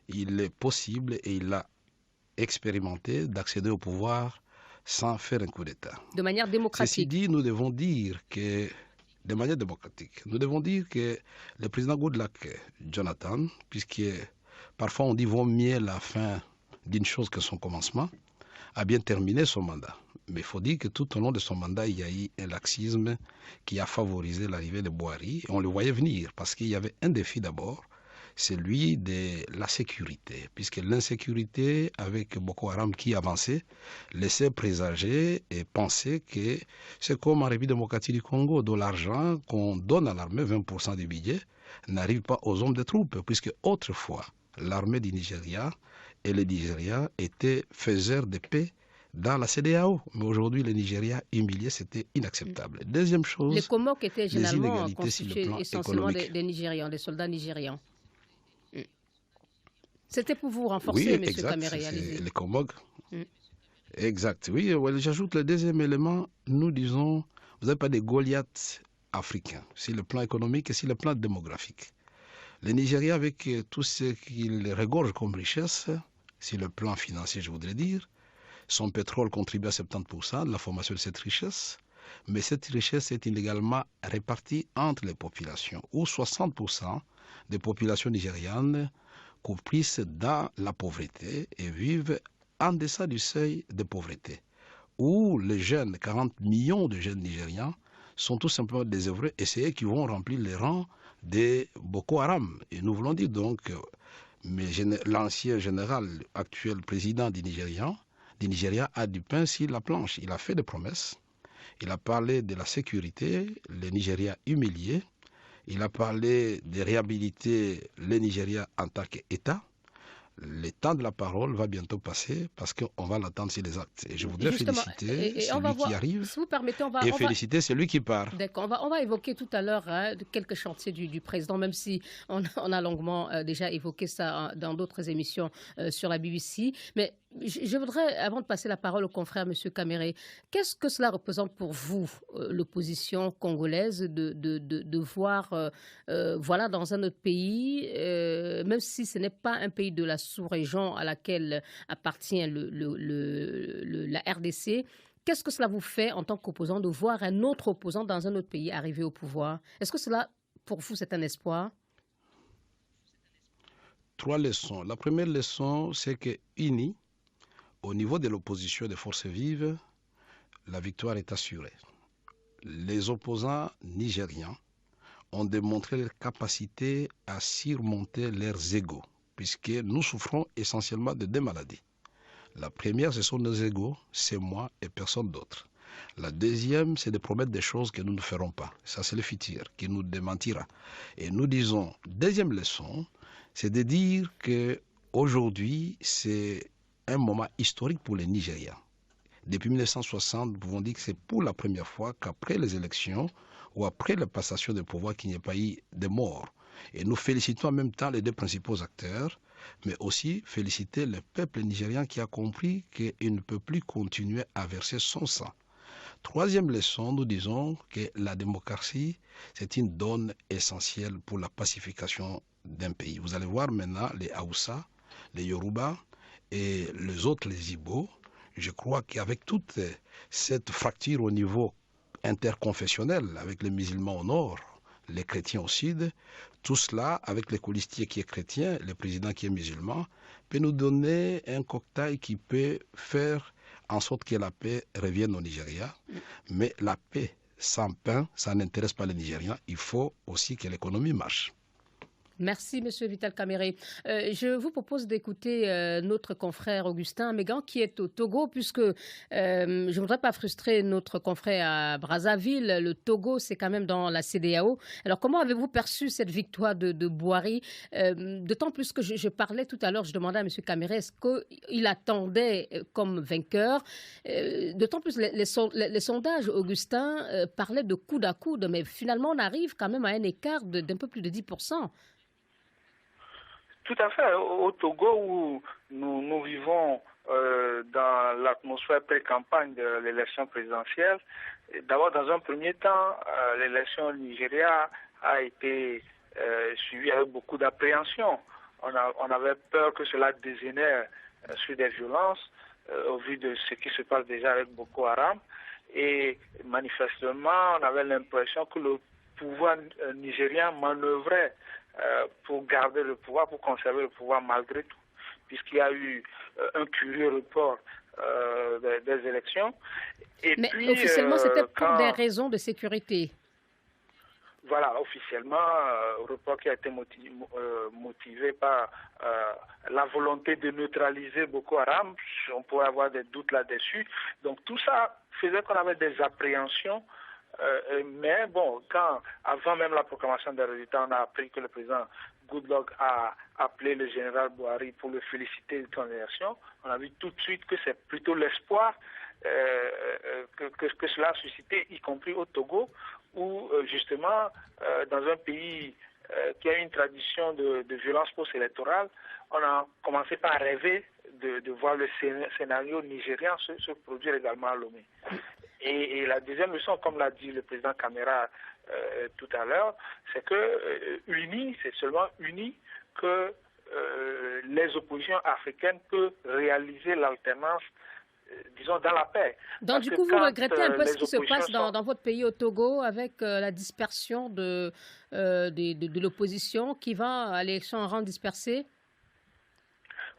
il est possible et il a expérimenté d'accéder au pouvoir sans faire un coup d'État. De manière démocratique. Ceci dit, nous devons dire que de manière démocratique. Nous devons dire que le président Goodluck Jonathan, puisque parfois on dit vaut mieux la fin d'une chose que son commencement, a bien terminé son mandat. Mais il faut dire que tout au long de son mandat, il y a eu un laxisme qui a favorisé l'arrivée de Boari. Et on le voyait venir parce qu'il y avait un défi d'abord, celui de la sécurité, puisque l'insécurité avec Boko Haram qui avançait laissait présager et penser que c'est comme en République démocratique du Congo, dont l'argent qu'on donne à l'armée, 20% du budget, n'arrive pas aux hommes de troupes, puisque autrefois, l'armée du Nigeria et le Nigeria étaient faiseurs de paix dans la CEDEAO. Mais aujourd'hui, le Nigeria humilié, c'était inacceptable. Deuxième chose, les Komok étaient généralement constitués essentiellement économique. des Nigérians, des soldats nigérians. C'était pour vous renforcer, M. Kamere. Les Komok. Exact. Oui, j'ajoute le deuxième élément. Nous disons, vous n'avez pas de Goliath africains, sur le plan économique et sur le plan démographique. Le Nigeria, avec tout ce qu'il regorge comme richesse, sur le plan financier, je voudrais dire, son pétrole contribue à 70% de la formation de cette richesse, mais cette richesse est inégalement répartie entre les populations, où 60% des populations nigérianes couplissent dans la pauvreté et vivent en deçà du seuil de pauvreté, où les jeunes, 40 millions de jeunes Nigérians, sont tout simplement désœuvrés et c'est eux qui vont remplir les rangs de Boko Haram. Et nous voulons dire donc, mais l'ancien général, actuel président du Nigeria a du pain sur la planche. Il a fait des promesses. Il a parlé de la sécurité, le Nigeria humilié. Il a parlé de réhabiliter le Nigeria en tant qu'État. Le temps de la parole va bientôt passer parce qu'on va l'attendre sur les actes. Et je voudrais féliciter celui qui arrive si vous permettez, féliciter celui qui part. D'accord, on va évoquer tout à l'heure quelques chantiers du président, même si on a longuement déjà évoqué ça dans d'autres émissions sur la BBC. Mais je voudrais, avant de passer la parole au confrère M. Kamere, qu'est-ce que cela représente pour vous, l'opposition congolaise, de voir voilà, dans un autre pays, même si ce n'est pas un pays de la sous-région à laquelle appartient la RDC, qu'est-ce que cela vous fait en tant qu'opposant de voir un autre opposant dans un autre pays arriver au pouvoir? Est-ce que cela, pour vous, c'est un espoir? 3 leçons. La première leçon, c'est que unis, au niveau de l'opposition des forces vives, la victoire est assurée. Les opposants nigérians ont démontré leur capacité à surmonter leurs égos, puisque nous souffrons essentiellement de 2 maladies. La première, ce sont nos égos, c'est moi et personne d'autre. La deuxième, c'est de promettre des choses que nous ne ferons pas. Ça, c'est le futur qui nous démentira. Et nous disons, deuxième leçon, c'est de dire qu'aujourd'hui, c'est un moment historique pour les Nigériens. Depuis 1960, nous pouvons dire que c'est pour la première fois qu'après les élections ou après la passation de pouvoir qu'il n'y ait pas eu de mort. Et nous félicitons en même temps les 2 principaux acteurs, mais aussi féliciter le peuple nigérien qui a compris qu'il ne peut plus continuer à verser son sang. Troisième leçon, nous disons que la démocratie, c'est une donne essentielle pour la pacification d'un pays. Vous allez voir maintenant les Haoussa, les Yoruba et les autres, les Ibo. Je crois qu'avec toute cette fracture au niveau interconfessionnel, avec les musulmans au nord, les chrétiens au sud, tout cela, avec le colistier qui est chrétien, le président qui est musulman, peut nous donner un cocktail qui peut faire en sorte que la paix revienne au Nigeria. Mais la paix sans pain, ça n'intéresse pas les Nigériens. Il faut aussi que l'économie marche. Merci, M. Vital Kamere. Je vous propose d'écouter notre confrère Augustin Mégan qui est au Togo, puisque je ne voudrais pas frustrer notre confrère à Brazzaville. Le Togo, c'est quand même dans la CEDEAO. Alors, comment avez-vous perçu cette victoire de Boari? D'autant plus que je parlais tout à l'heure, je demandais à M. Kamere, est-ce qu'il attendait comme vainqueur? D'autant plus, les sondages, Augustin, parlaient de coude à coude, mais finalement, on arrive quand même à un écart d'un peu plus de 10%. Tout à fait. Au Togo, où nous vivons dans l'atmosphère pré-campagne de l'élection présidentielle, d'abord, dans un premier temps, l'élection au Nigeria a été suivie avec beaucoup d'appréhension. On avait peur que cela dégénère sur des violences au vu de ce qui se passe déjà avec Boko Haram. Et manifestement, on avait l'impression que le pouvoir nigérien manœuvrait pour garder le pouvoir, pour conserver le pouvoir malgré tout, puisqu'il y a eu un curieux report des élections. Mais puis, officiellement, c'était pour des raisons de sécurité. voilà, officiellement, report qui a été motivé par la volonté de neutraliser Boko Haram. On pourrait avoir des doutes là-dessus. Donc tout ça faisait qu'on avait des appréhensions. Mais bon, avant même la proclamation des résultats, on a appris que le président Goodluck a appelé le général Buhari pour le féliciter de son élection. On a vu tout de suite que c'est plutôt l'espoir que cela a suscité, y compris au Togo, où justement, dans un pays qui a une tradition de violence post-électorale, on a commencé par rêver de voir le scénario nigérian se produire également à Lomé. Et la deuxième leçon, comme l'a dit le président Camara tout à l'heure, c'est que c'est seulement uni que les oppositions africaines peuvent réaliser l'alternance, disons, dans la paix. Donc du coup, vous regrettez un peu ce qui se passe dans votre pays au Togo avec la dispersion de l'opposition qui va à l'élection en rang dispersé?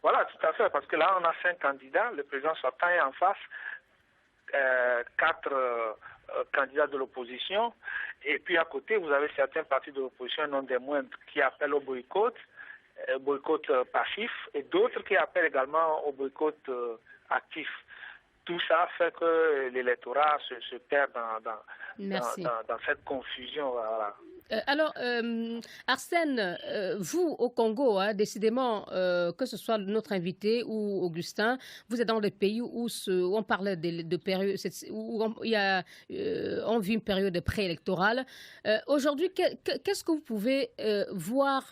Voilà, tout à fait, parce que là, on a 5 candidats, le président sortant est en face, 4 candidats de l'opposition, et puis à côté, vous avez certains partis de l'opposition, non des moindres, qui appellent au boycott passif, et d'autres qui appellent également au boycott actif. Tout ça fait que l'électorat se perd dans cette confusion. Voilà. Alors, Arsène, vous, au Congo, décidément, que ce soit notre invité ou Augustin, vous êtes dans des pays où on parlait de période, où on vit une période préélectorale. Aujourd'hui, qu'est-ce que vous pouvez voir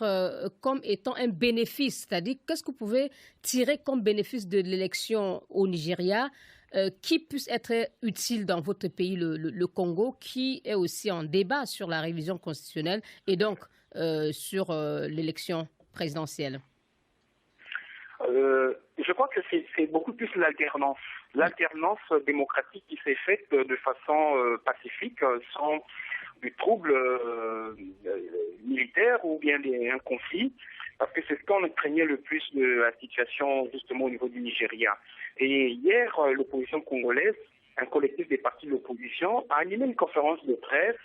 comme étant un bénéfice? C'est-à-dire, qu'est-ce que vous pouvez tirer comme bénéfice de l'élection au Nigeria qui puisse être utile dans votre pays, le Congo, qui est aussi en débat sur la révision constitutionnelle et donc sur l'élection présidentielle? Je crois que c'est beaucoup plus l'alternance démocratique qui s'est faite de façon pacifique, sans du trouble militaire ou bien un conflit, parce que c'est ce qu'on craignait le plus de la situation justement au niveau du Nigeria. Et hier, l'opposition congolaise, un collectif des partis de l'opposition, a animé une conférence de presse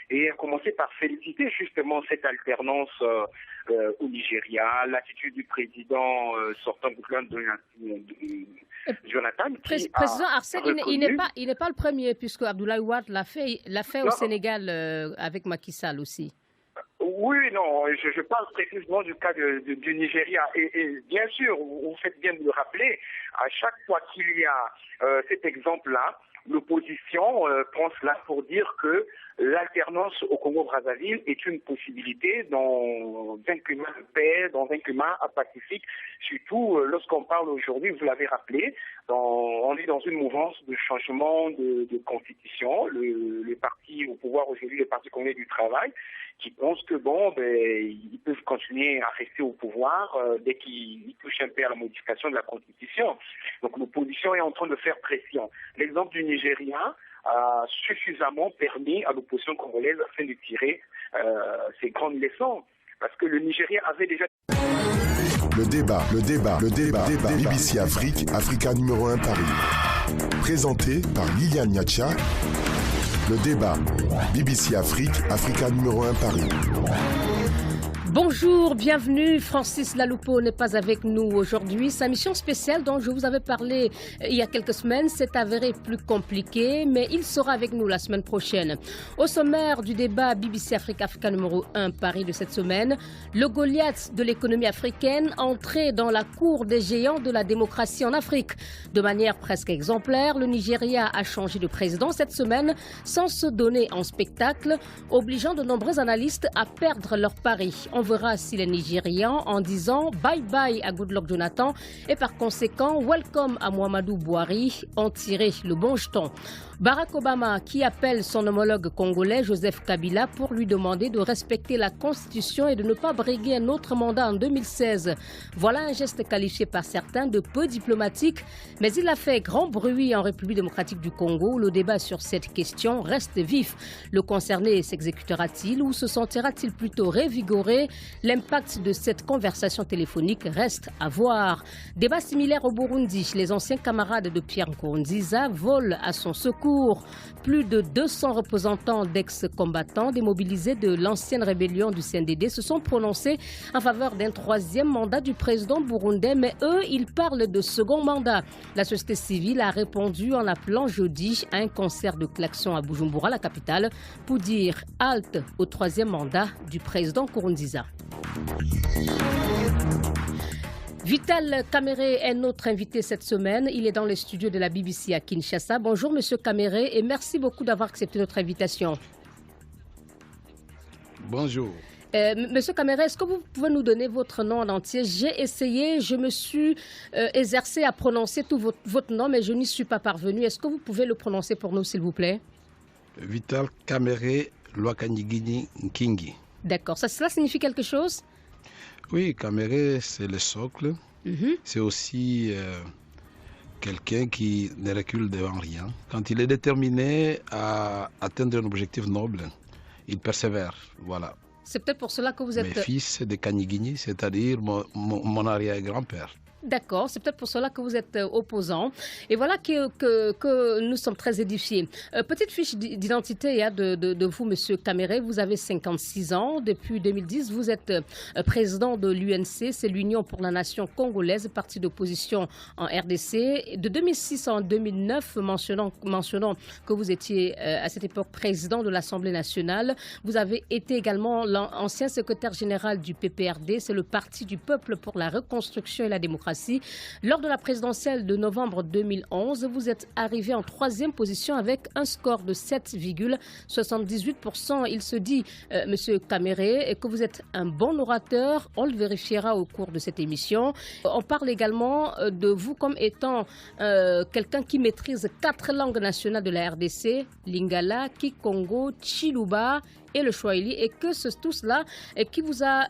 et a commencé par féliciter justement cette alternance au Nigeria, l'attitude du président sortant de Jonathan. Président Arsène, il n'est pas le premier, puisque Abdoulaye Wade l'a fait au Sénégal avec Macky Sall aussi. Oui, non, je parle précisément du cas du Nigeria. Et bien sûr, vous faites bien de le rappeler, à chaque fois qu'il y a cet exemple-là, l'opposition pense là pour dire que l'alternance au Congo-Brazzaville est une possibilité dans un climat de paix, dans un climat pacifique, surtout lorsqu'on parle aujourd'hui, vous l'avez rappelé, on est dans une mouvance de changement de constitution. Le parti au pouvoir aujourd'hui, le Parti congolais du travail, qui pensent que ils peuvent continuer à rester au pouvoir dès qu'ils touchent un peu à la modification de la constitution. Donc l'opposition est en train de faire pression. L'exemple du Nigeria a suffisamment permis à l'opposition congolaise afin de tirer ces grandes leçons. Parce que le Nigeria avait déjà... Le débat. BBC Afrique, Africa numéro 1 Paris. Présenté par Liliane Niacha. Le débat. BBC Afrique, Africa numéro 1 Paris. Bonjour, bienvenue. Francis Laloupo n'est pas avec nous aujourd'hui. Sa mission spéciale dont je vous avais parlé il y a quelques semaines s'est avérée plus compliquée, mais il sera avec nous la semaine prochaine. Au sommaire du débat BBC Afrique, Africa numéro 1 Paris de cette semaine, le Goliath de l'économie africaine entré dans la cour des géants de la démocratie en Afrique. De manière presque exemplaire, le Nigeria a changé de président cette semaine sans se donner en spectacle, obligeant de nombreux analystes à perdre leur pari. On verra si les Nigérians, en disant bye-bye à Goodluck Jonathan et par conséquent welcome à Muhammadu Buhari, ont tiré le bon jeton. Barack Obama qui appelle son homologue congolais Joseph Kabila pour lui demander de respecter la Constitution et de ne pas briguer un autre mandat en 2016. Voilà un geste qualifié par certains de peu diplomatique, mais il a fait grand bruit en République démocratique du Congo. Le débat sur cette question reste vif. Le concerné s'exécutera-t-il ou se sentira-t-il plutôt révigoré L'impact de cette conversation téléphonique reste à voir. Débat similaire au Burundi. Les anciens camarades de Pierre Nkurunziza volent à son secours. Plus de 200 représentants d'ex-combattants démobilisés de l'ancienne rébellion du CNDD se sont prononcés en faveur d'un troisième mandat du président burundais, mais eux, ils parlent de second mandat. La société civile a répondu en appelant jeudi à un concert de klaxons à Bujumbura, la capitale, pour dire halte au troisième mandat du président Nkurunziza. Vital Kamere est notre invité cette semaine. Il est dans les studios de la BBC à Kinshasa. Bonjour Monsieur Kamere et merci beaucoup d'avoir accepté notre invitation. Bonjour. Monsieur Kamere, est-ce que vous pouvez nous donner votre nom en entier? J'ai essayé, je me suis exercé à prononcer tout votre nom, mais je n'y suis pas parvenu. Est-ce que vous pouvez le prononcer pour nous, s'il vous plaît? Vital Kamere Lwakanyigini Nkingi. D'accord. Cela signifie quelque chose? Oui, Kamere, c'est le socle. C'est aussi quelqu'un qui ne recule devant rien. Quand il est déterminé à atteindre un objectif noble, il persévère. Voilà. C'est peut-être pour cela que vous êtes... Mes fils de Kanyigini, c'est-à-dire mon arrière-grand-père. D'accord, c'est peut-être pour cela que vous êtes opposant. Et voilà que nous sommes très édifiés. Petite fiche d'identité de vous, Monsieur Kamere. Vous avez 56 ans. Depuis 2010, vous êtes président de l'UNC, c'est l'Union pour la Nation congolaise, parti d'opposition en RDC. De 2006 en 2009, mentionnons que vous étiez à cette époque président de l'Assemblée nationale. Vous avez été également l'ancien secrétaire général du PPRD, c'est le Parti du peuple pour la reconstruction et la démocratie. Lors de la présidentielle de novembre 2011, vous êtes arrivé en 3e position avec un score de 7,78%. Il se dit, Monsieur Kamere, que vous êtes un bon orateur. On le vérifiera au cours de cette émission. On parle également de vous comme étant quelqu'un qui maîtrise 4 langues nationales de la RDC, Lingala, Kikongo, Chiluba et le Swahili, et que tout cela qui vous a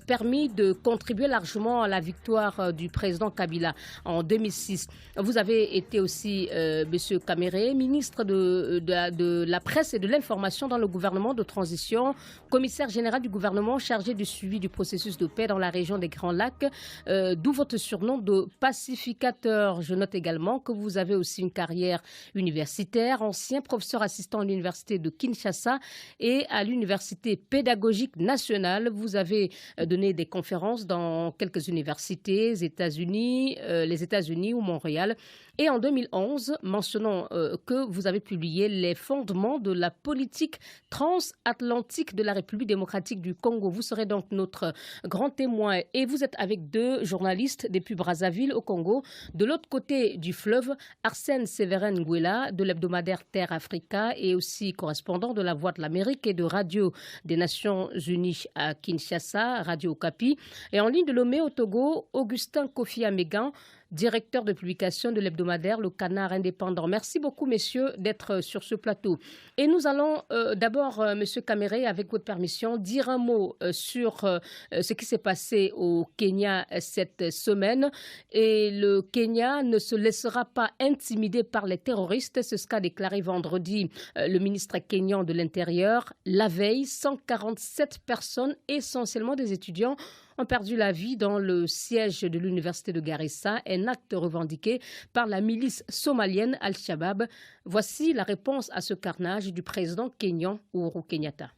permis de contribuer largement à la victoire du président Kabila en 2006. Vous avez été aussi, Monsieur Kamere, ministre de la presse et de l'information dans le gouvernement de transition, commissaire général du gouvernement chargé du suivi du processus de paix dans la région des Grands Lacs, d'où votre surnom de pacificateur. Je note également que vous avez aussi une carrière universitaire, ancien professeur assistant à l'université de Kinshasa et à l'Université pédagogique nationale. Vous avez donné des conférences dans quelques universités, les États-Unis ou Montréal. Et en 2011, mentionnons que vous avez publié les fondements de la politique transatlantique de la République démocratique du Congo. Vous serez donc notre grand témoin et vous êtes avec 2 journalistes depuis Brazzaville au Congo. De l'autre côté du fleuve, Arsène Séverin Nguela de l'hebdomadaire Terre Africa et aussi correspondant de la Voix de l'Amérique et de Radio des Nations Unies à Kinshasa, Radio Okapi. Et en ligne de Lomé au Togo, Augustin Kofi Amégan, directeur de publication de l'hebdomadaire Le Canard Indépendant. Merci beaucoup, messieurs, d'être sur ce plateau. Et nous allons d'abord, Monsieur Kamere, avec votre permission, dire un mot sur ce qui s'est passé au Kenya cette semaine. Et le Kenya ne se laissera pas intimider par les terroristes. C'est ce qu'a déclaré vendredi le ministre kényan de l'Intérieur. La veille, 147 personnes, essentiellement des étudiants, ont perdu la vie dans le siège de l'université de Garissa, un acte revendiqué par la milice somalienne Al-Shabaab. Voici la réponse à ce carnage du président kényan Uhuru Kenyatta.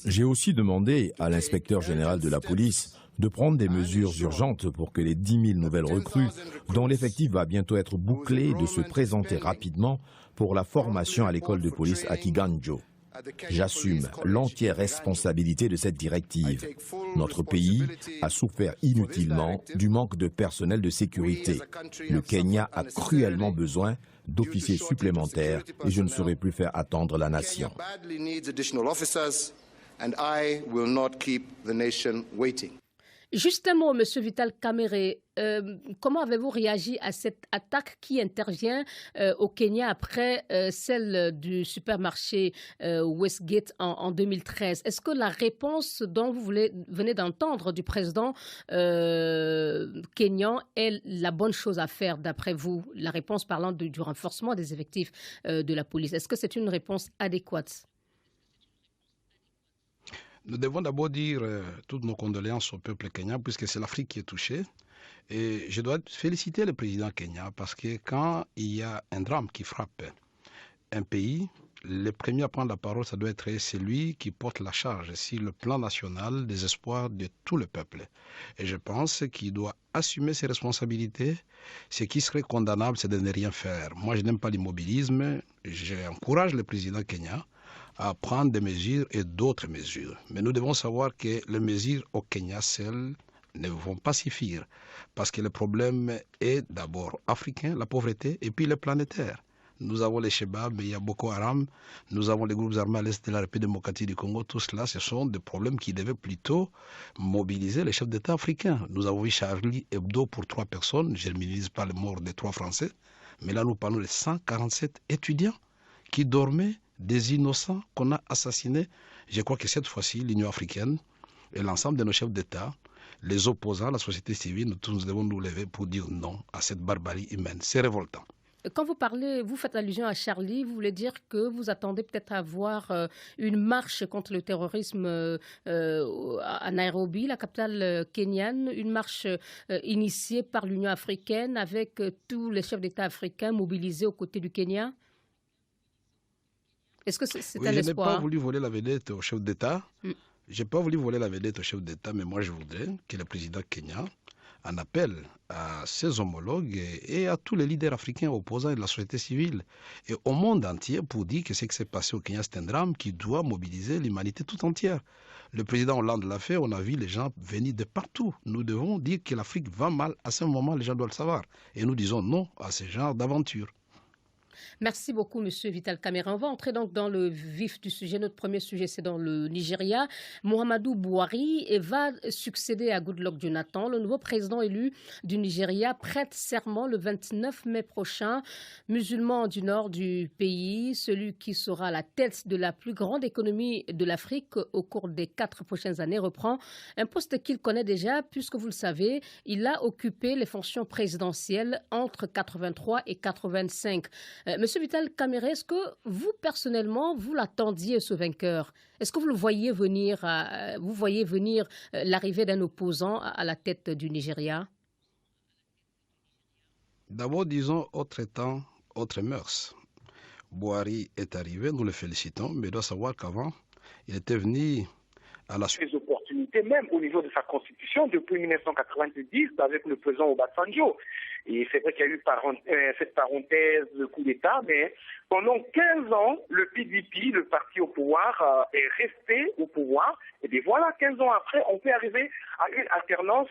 J'ai aussi demandé à l'inspecteur général de la police de prendre des mesures urgentes pour que les 10 000 nouvelles recrues, dont l'effectif va bientôt être bouclé, de se présenter rapidement pour la formation à l'école de police à Kiganjo. J'assume l'entière responsabilité de cette directive. Notre pays a souffert inutilement du manque de personnel de sécurité. Le Kenya a cruellement besoin d'officiers supplémentaires et je ne saurais plus faire attendre la nation. Juste un mot, Monsieur Vital Kamere. Comment avez-vous réagi à cette attaque qui intervient au Kenya après celle du supermarché Westgate en 2013? Est-ce que la réponse dont vous venez d'entendre du président kényan est la bonne chose à faire d'après vous? La réponse parlant du renforcement des effectifs de la police. Est-ce que c'est une réponse adéquate? Nous devons d'abord dire toutes nos condoléances au peuple kenyan, puisque c'est l'Afrique qui est touchée. Et je dois féliciter le président kenyan, parce que quand il y a un drame qui frappe un pays, le premier à prendre la parole, ça doit être celui qui porte la charge sur le plan national des espoirs de tout le peuple. Et je pense qu'il doit assumer ses responsabilités. Ce qui serait condamnable, c'est de ne rien faire. Moi, je n'aime pas l'immobilisme. J'encourage le président kenyan à prendre des mesures et d'autres mesures. Mais nous devons savoir que les mesures au Kenya seules ne vont pas suffire. Parce que le problème est d'abord africain, la pauvreté, et puis le planétaire. Nous avons les Chebab, il y a Boko Haram, nous avons les groupes armés à l'est de la République démocratique du Congo. Tout cela, ce sont des problèmes qui devaient plutôt mobiliser les chefs d'État africains. Nous avons vu Charlie Hebdo pour 3 personnes, je ne minimise pas les morts des 3 Français, mais là nous parlons de 147 étudiants qui dormaient, des innocents qu'on a assassinés. Je crois que cette fois-ci, l'Union africaine et l'ensemble de nos chefs d'État, les opposants, la société civile, nous tous devons nous lever pour dire non à cette barbarie humaine. C'est révoltant. Quand vous parlez, vous faites allusion à Charlie, vous voulez dire que vous attendez peut-être à voir une marche contre le terrorisme à Nairobi, la capitale kenyane, une marche initiée par l'Union africaine avec tous les chefs d'État africains mobilisés aux côtés du Kenya? Est-ce que c'est un espoir? Je n'ai pas voulu voler la vedette au chef d'État. Je n'ai pas voulu voler la vedette au chef d'État, mais moi je voudrais que le président kenyan en appelle à ses homologues et à tous les leaders africains opposants de la société civile et au monde entier pour dire que ce qui s'est passé au Kenya, c'est un drame qui doit mobiliser l'humanité tout entière. Le président Hollande l'a fait, on a vu les gens venir de partout. Nous devons dire que l'Afrique va mal. À ce moment, les gens doivent le savoir. Et nous disons non à ce genre d'aventure. Merci beaucoup, Monsieur Vital Kamere. On va entrer donc dans le vif du sujet. Notre premier sujet, c'est dans le Nigeria. Muhammadu Buhari va succéder à Goodluck Jonathan. Le nouveau président élu du Nigeria prête serment le 29 mai prochain. Musulman du nord du pays, celui qui sera à la tête de la plus grande économie de l'Afrique au cours des 4 prochaines années, reprend un poste qu'il connaît déjà, puisque vous le savez, il a occupé les fonctions présidentielles entre 83 et 85. Monsieur Vital Kamere, est-ce que vous, personnellement, vous l'attendiez, ce vainqueur? Est-ce que vous le voyez venir, l'arrivée d'un opposant à la tête du Nigeria? D'abord, disons, autre temps, autre mœurs. Buhari est arrivé, nous le félicitons, mais il doit savoir qu'avant, il était venu à la suite. Des opportunités, même au niveau de sa constitution, depuis 1990, avec le président Obasanjo. Et c'est vrai qu'il y a eu cette parenthèse de coup d'État, mais pendant 15 ans, le PDP, le parti au pouvoir, est resté au pouvoir. Et bien voilà, 15 ans après, on peut arriver à une alternance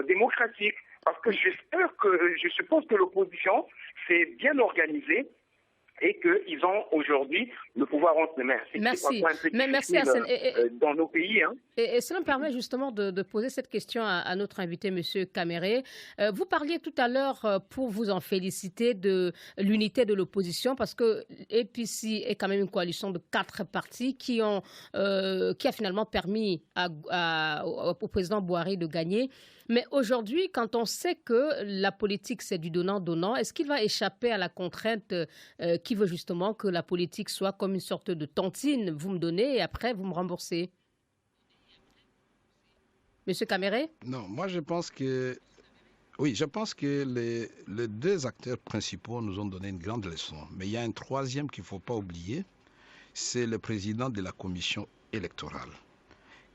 démocratique. Parce que je suppose que l'opposition s'est bien organisée et qu'ils ont aujourd'hui le pouvoir entre les mains. Merci. Merci dans nos pays. Hein. Et cela me permet justement de poser cette question à notre invité, M. Kamere. Vous parliez tout à l'heure, pour vous en féliciter, de l'unité de l'opposition, parce que APC est quand même une coalition de 4 partis qui a finalement permis au président Buhari de gagner. Mais aujourd'hui, quand on sait que la politique, c'est du donnant-donnant, est-ce qu'il va échapper à la contrainte qui veut justement que la politique soit comme une sorte de tontine? Vous me donnez et après, vous me remboursez. Monsieur Kamere? Non, moi je pense que... Oui, je pense que les 2 acteurs principaux nous ont donné une grande leçon. Mais il y a un troisième qu'il ne faut pas oublier, c'est le président de la commission électorale.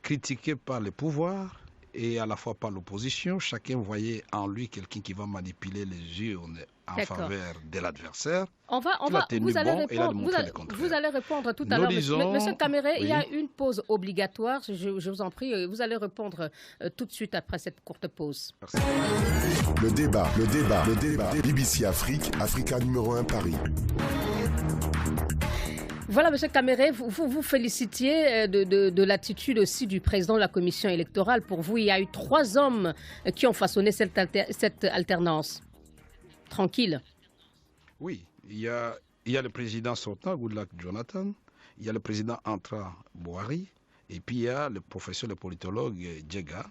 Critiqué par le pouvoir et à la fois par l'opposition, chacun voyait en lui quelqu'un qui va manipuler les urnes en faveur de l'adversaire. Vous allez répondre tout à l'heure. Monsieur Kamere, oui. Il y a une pause obligatoire. Je vous en prie, vous allez répondre tout de suite après cette courte pause. Merci. Le débat. BBC Afrique, Africa numéro 1 Paris. Voilà, M. Kamere, vous félicitiez de l'attitude aussi du président de la commission électorale. Pour vous, il y a eu 3 hommes qui ont façonné cette alternance. Tranquille. Oui, il y a le président sortant, Goodluck Jonathan, il y a le président entrant, Buhari, et puis il y a le professeur, le politologue Djega.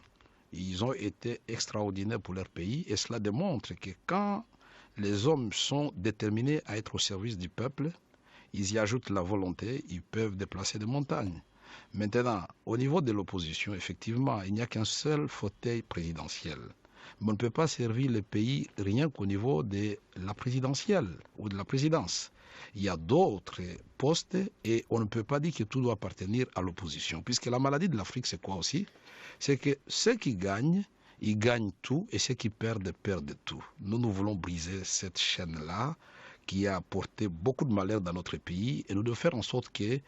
Ils ont été extraordinaires pour leur pays et cela démontre que quand les hommes sont déterminés à être au service du peuple, ils y ajoutent la volonté, ils peuvent déplacer des montagnes. Maintenant, au niveau de l'opposition, effectivement, il n'y a qu'un seul fauteuil présidentiel. Mais on ne peut pas servir le pays rien qu'au niveau de la présidentielle ou de la présidence. Il y a d'autres postes et on ne peut pas dire que tout doit appartenir à l'opposition. Puisque la maladie de l'Afrique, c'est quoi aussi? C'est que ceux qui gagnent, ils gagnent tout et ceux qui perdent, perdent tout. Nous voulons briser cette chaîne-là qui a apporté beaucoup de malheur dans notre pays et nous devons faire en sorte que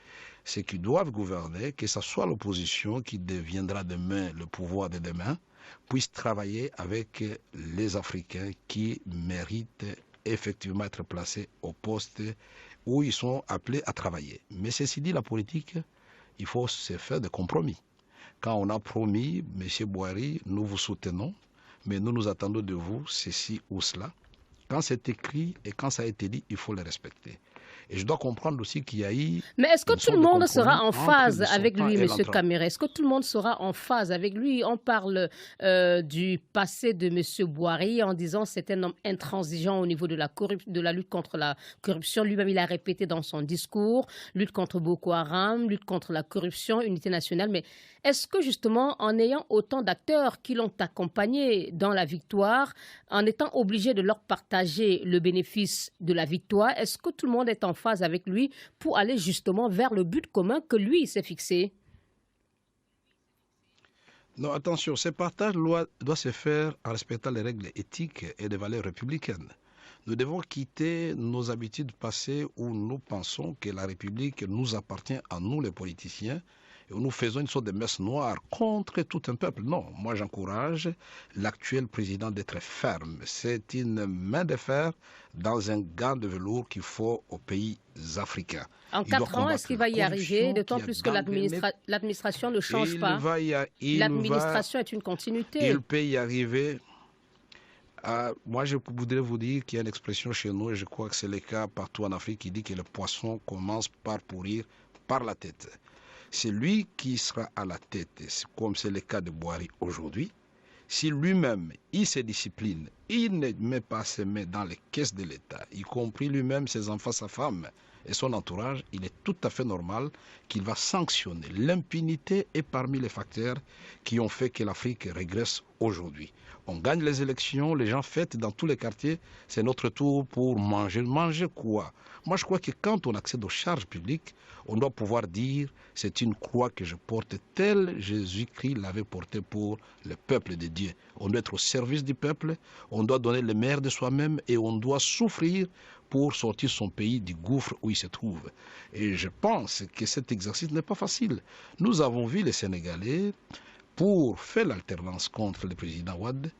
ceux qui doivent gouverner, que ce soit l'opposition qui deviendra demain le pouvoir de demain, puissent travailler avec les Africains qui méritent effectivement être placés au poste où ils sont appelés à travailler. Mais ceci dit, la politique, il faut se faire des compromis. Quand on a promis, M. Boiry, nous vous soutenons, mais nous attendons de vous ceci ou cela. Quand c'est écrit et quand ça a été dit, il faut le respecter. Et je dois comprendre aussi qu'il y a eu... Mais est-ce que tout le monde sera en phase avec lui, M. Kamere? Est-ce que tout le monde sera en phase avec lui? On parle du passé de M. Boiry en disant que c'est un homme intransigeant au niveau de la lutte contre la corruption. Lui-même, il a répété dans son discours, lutte contre Boko Haram, lutte contre la corruption, unité nationale. Mais est-ce que justement, en ayant autant d'acteurs qui l'ont accompagné dans la victoire, en étant obligé de leur partager le bénéfice de la victoire, est-ce que tout le monde est en phase avec lui pour aller justement vers le but commun que lui s'est fixé? Non, attention, ce partage doit se faire en respectant les règles éthiques et les valeurs républicaines. Nous devons quitter nos habitudes passées où nous pensons que la République nous appartient à nous les politiciens et où nous faisons une sorte de messe noire contre tout un peuple. Non, moi j'encourage l'actuel président d'être ferme. C'est une main de fer dans un gant de velours qu'il faut aux pays africains. En 4 ans, est-ce qu'il va y arriver, d'autant plus que l'administration ne change pas? L'administration est une continuité. Il peut y arriver. Moi, je voudrais vous dire qu'il y a une expression chez nous, et je crois que c'est le cas partout en Afrique, qui dit que le poisson commence par pourrir par la tête. C'est lui qui sera à la tête, comme c'est le cas de Boiry aujourd'hui. Si lui-même, il se discipline, il ne met pas ses mains dans les caisses de l'État, y compris lui-même, ses enfants, sa femme et son entourage, il est tout à fait normal qu'il va sanctionner. L'impunité est parmi les facteurs qui ont fait que l'Afrique régresse aujourd'hui. On gagne les élections, les gens fêtent dans tous les quartiers, c'est notre tour pour manger. Manger quoi? Moi, je crois que quand on accède aux charges publiques, on doit pouvoir dire c'est une croix que je porte tel Jésus-Christ l'avait portée pour le peuple de Dieu. On doit être au service du peuple, on doit donner le meilleur de soi-même et on doit souffrir pour sortir son pays du gouffre où il se trouve. Et je pense que cet exercice n'est pas facile. Nous avons vu les Sénégalais, pour faire l'alternance contre le président Wade,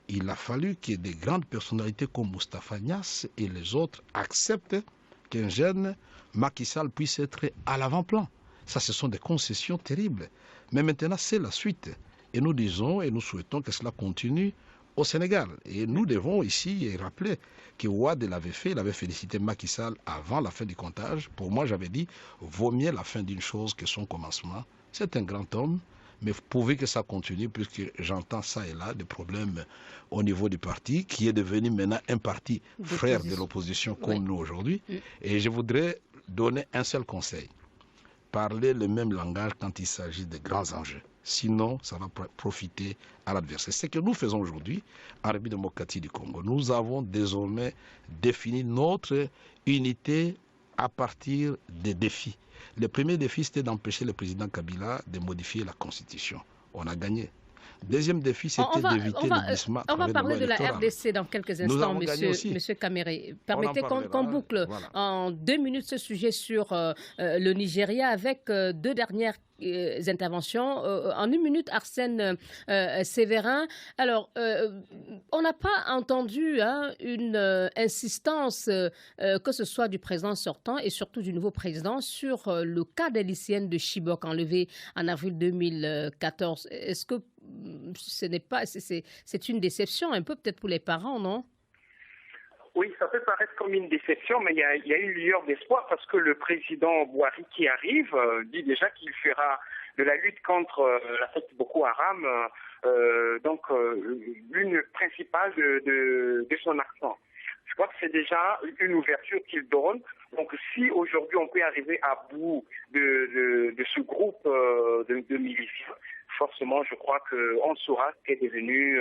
il a fallu que des grandes personnalités comme Moustapha Niasse et les autres acceptent qu'un jeune Macky Sall puisse être à l'avant-plan. Ça, ce sont des concessions terribles. Mais maintenant, c'est la suite. Et nous disons et nous souhaitons que cela continue au Sénégal. Et nous devons ici rappeler que Wade l'avait fait, il avait félicité Macky Sall avant la fin du comptage. Pour moi, j'avais dit, vaut mieux la fin d'une chose que son commencement. C'est un grand homme. Mais pourvu que ça continue, puisque j'entends ça et là, des problèmes au niveau du parti, qui est devenu maintenant un parti frère de l'opposition comme nous aujourd'hui. Et je voudrais donner un seul conseil. Parler le même langage quand il s'agit de grands enjeux. Sinon, ça va profiter à l'adversaire. C'est ce que nous faisons aujourd'hui en République démocratique du Congo. Nous avons désormais défini notre unité à partir des défis. Le premier défi, c'était d'empêcher le président Kabila de modifier la Constitution. On a gagné. Deuxième défi, c'était d'éviter le glissement. On va parler de la RDC dans quelques instants, monsieur Kamere. Permettez qu'on boucle en 2 minutes ce sujet sur le Nigeria avec 2 dernières interventions. En 1 minute, Arsène Séverin. Alors, on n'a pas entendu une insistance, que ce soit du président sortant et surtout du nouveau président, sur le cas des lycéennes de Chibok enlevées en avril 2014. Est-ce que ce n'est pas, c'est une déception un peu peut-être pour les parents, non? Oui, ça peut paraître comme une déception, mais il y a une lueur d'espoir parce que le président Boiry qui arrive dit déjà qu'il fera de la lutte contre la secte Boko Haram l'une principale de son accent. Je crois que c'est déjà une ouverture qu'il donne. Donc si aujourd'hui on peut arriver à bout de ce groupe de miliciens, forcément je crois qu'on saura ce qu'est devenu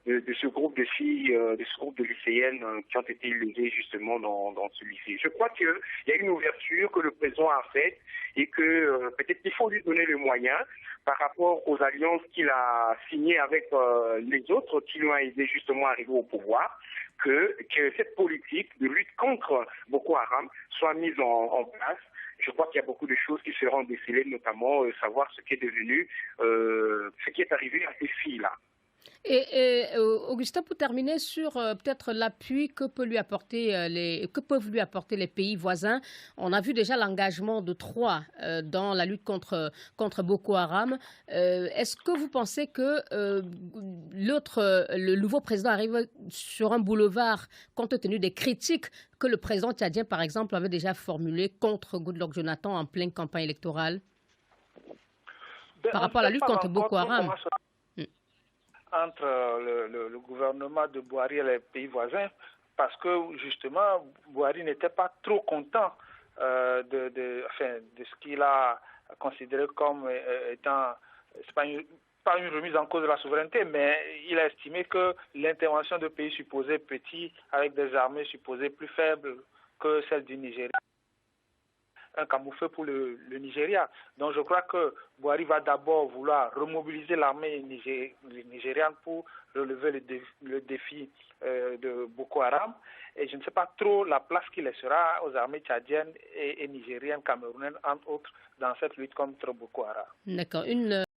de ce groupe de filles, de ce groupe de lycéennes qui ont été lésées justement dans ce lycée. Je crois qu'il y a une ouverture que le président a faite et que peut-être qu'il faut lui donner les moyens par rapport aux alliances qu'il a signées avec les autres qui l'ont aidé justement à arriver au pouvoir, que cette politique de lutte contre Boko Haram soit mise en place. Je crois qu'il y a beaucoup de choses qui seront décelées, notamment savoir ce qui est devenu, ce qui est arrivé à ces filles-là. Et Augustin, pour terminer sur peut-être l'appui que peuvent lui apporter les pays voisins, on a vu déjà l'engagement de 3 dans la lutte contre Boko Haram. Est-ce que vous pensez que le nouveau président arrive sur un boulevard compte tenu des critiques que le président tchadien, par exemple, avait déjà formulées contre Goodluck Jonathan en pleine campagne électorale par rapport à la lutte contre Boko Haram? Entre le gouvernement de Buhari et les pays voisins, parce que justement Buhari n'était pas trop content de ce qu'il a considéré comme étant, c'est pas une remise en cause de la souveraineté, mais il a estimé que l'intervention de pays supposés petits avec des armées supposées plus faibles que celles du Nigeria, un camouflet pour le Nigeria. Donc je crois que Buhari va d'abord vouloir remobiliser l'armée nigériane pour relever le défi de Boko Haram. Et je ne sais pas trop la place qu'il laissera aux armées tchadiennes et nigériennes, camerounaises, entre autres, dans cette lutte contre Boko Haram. D'accord.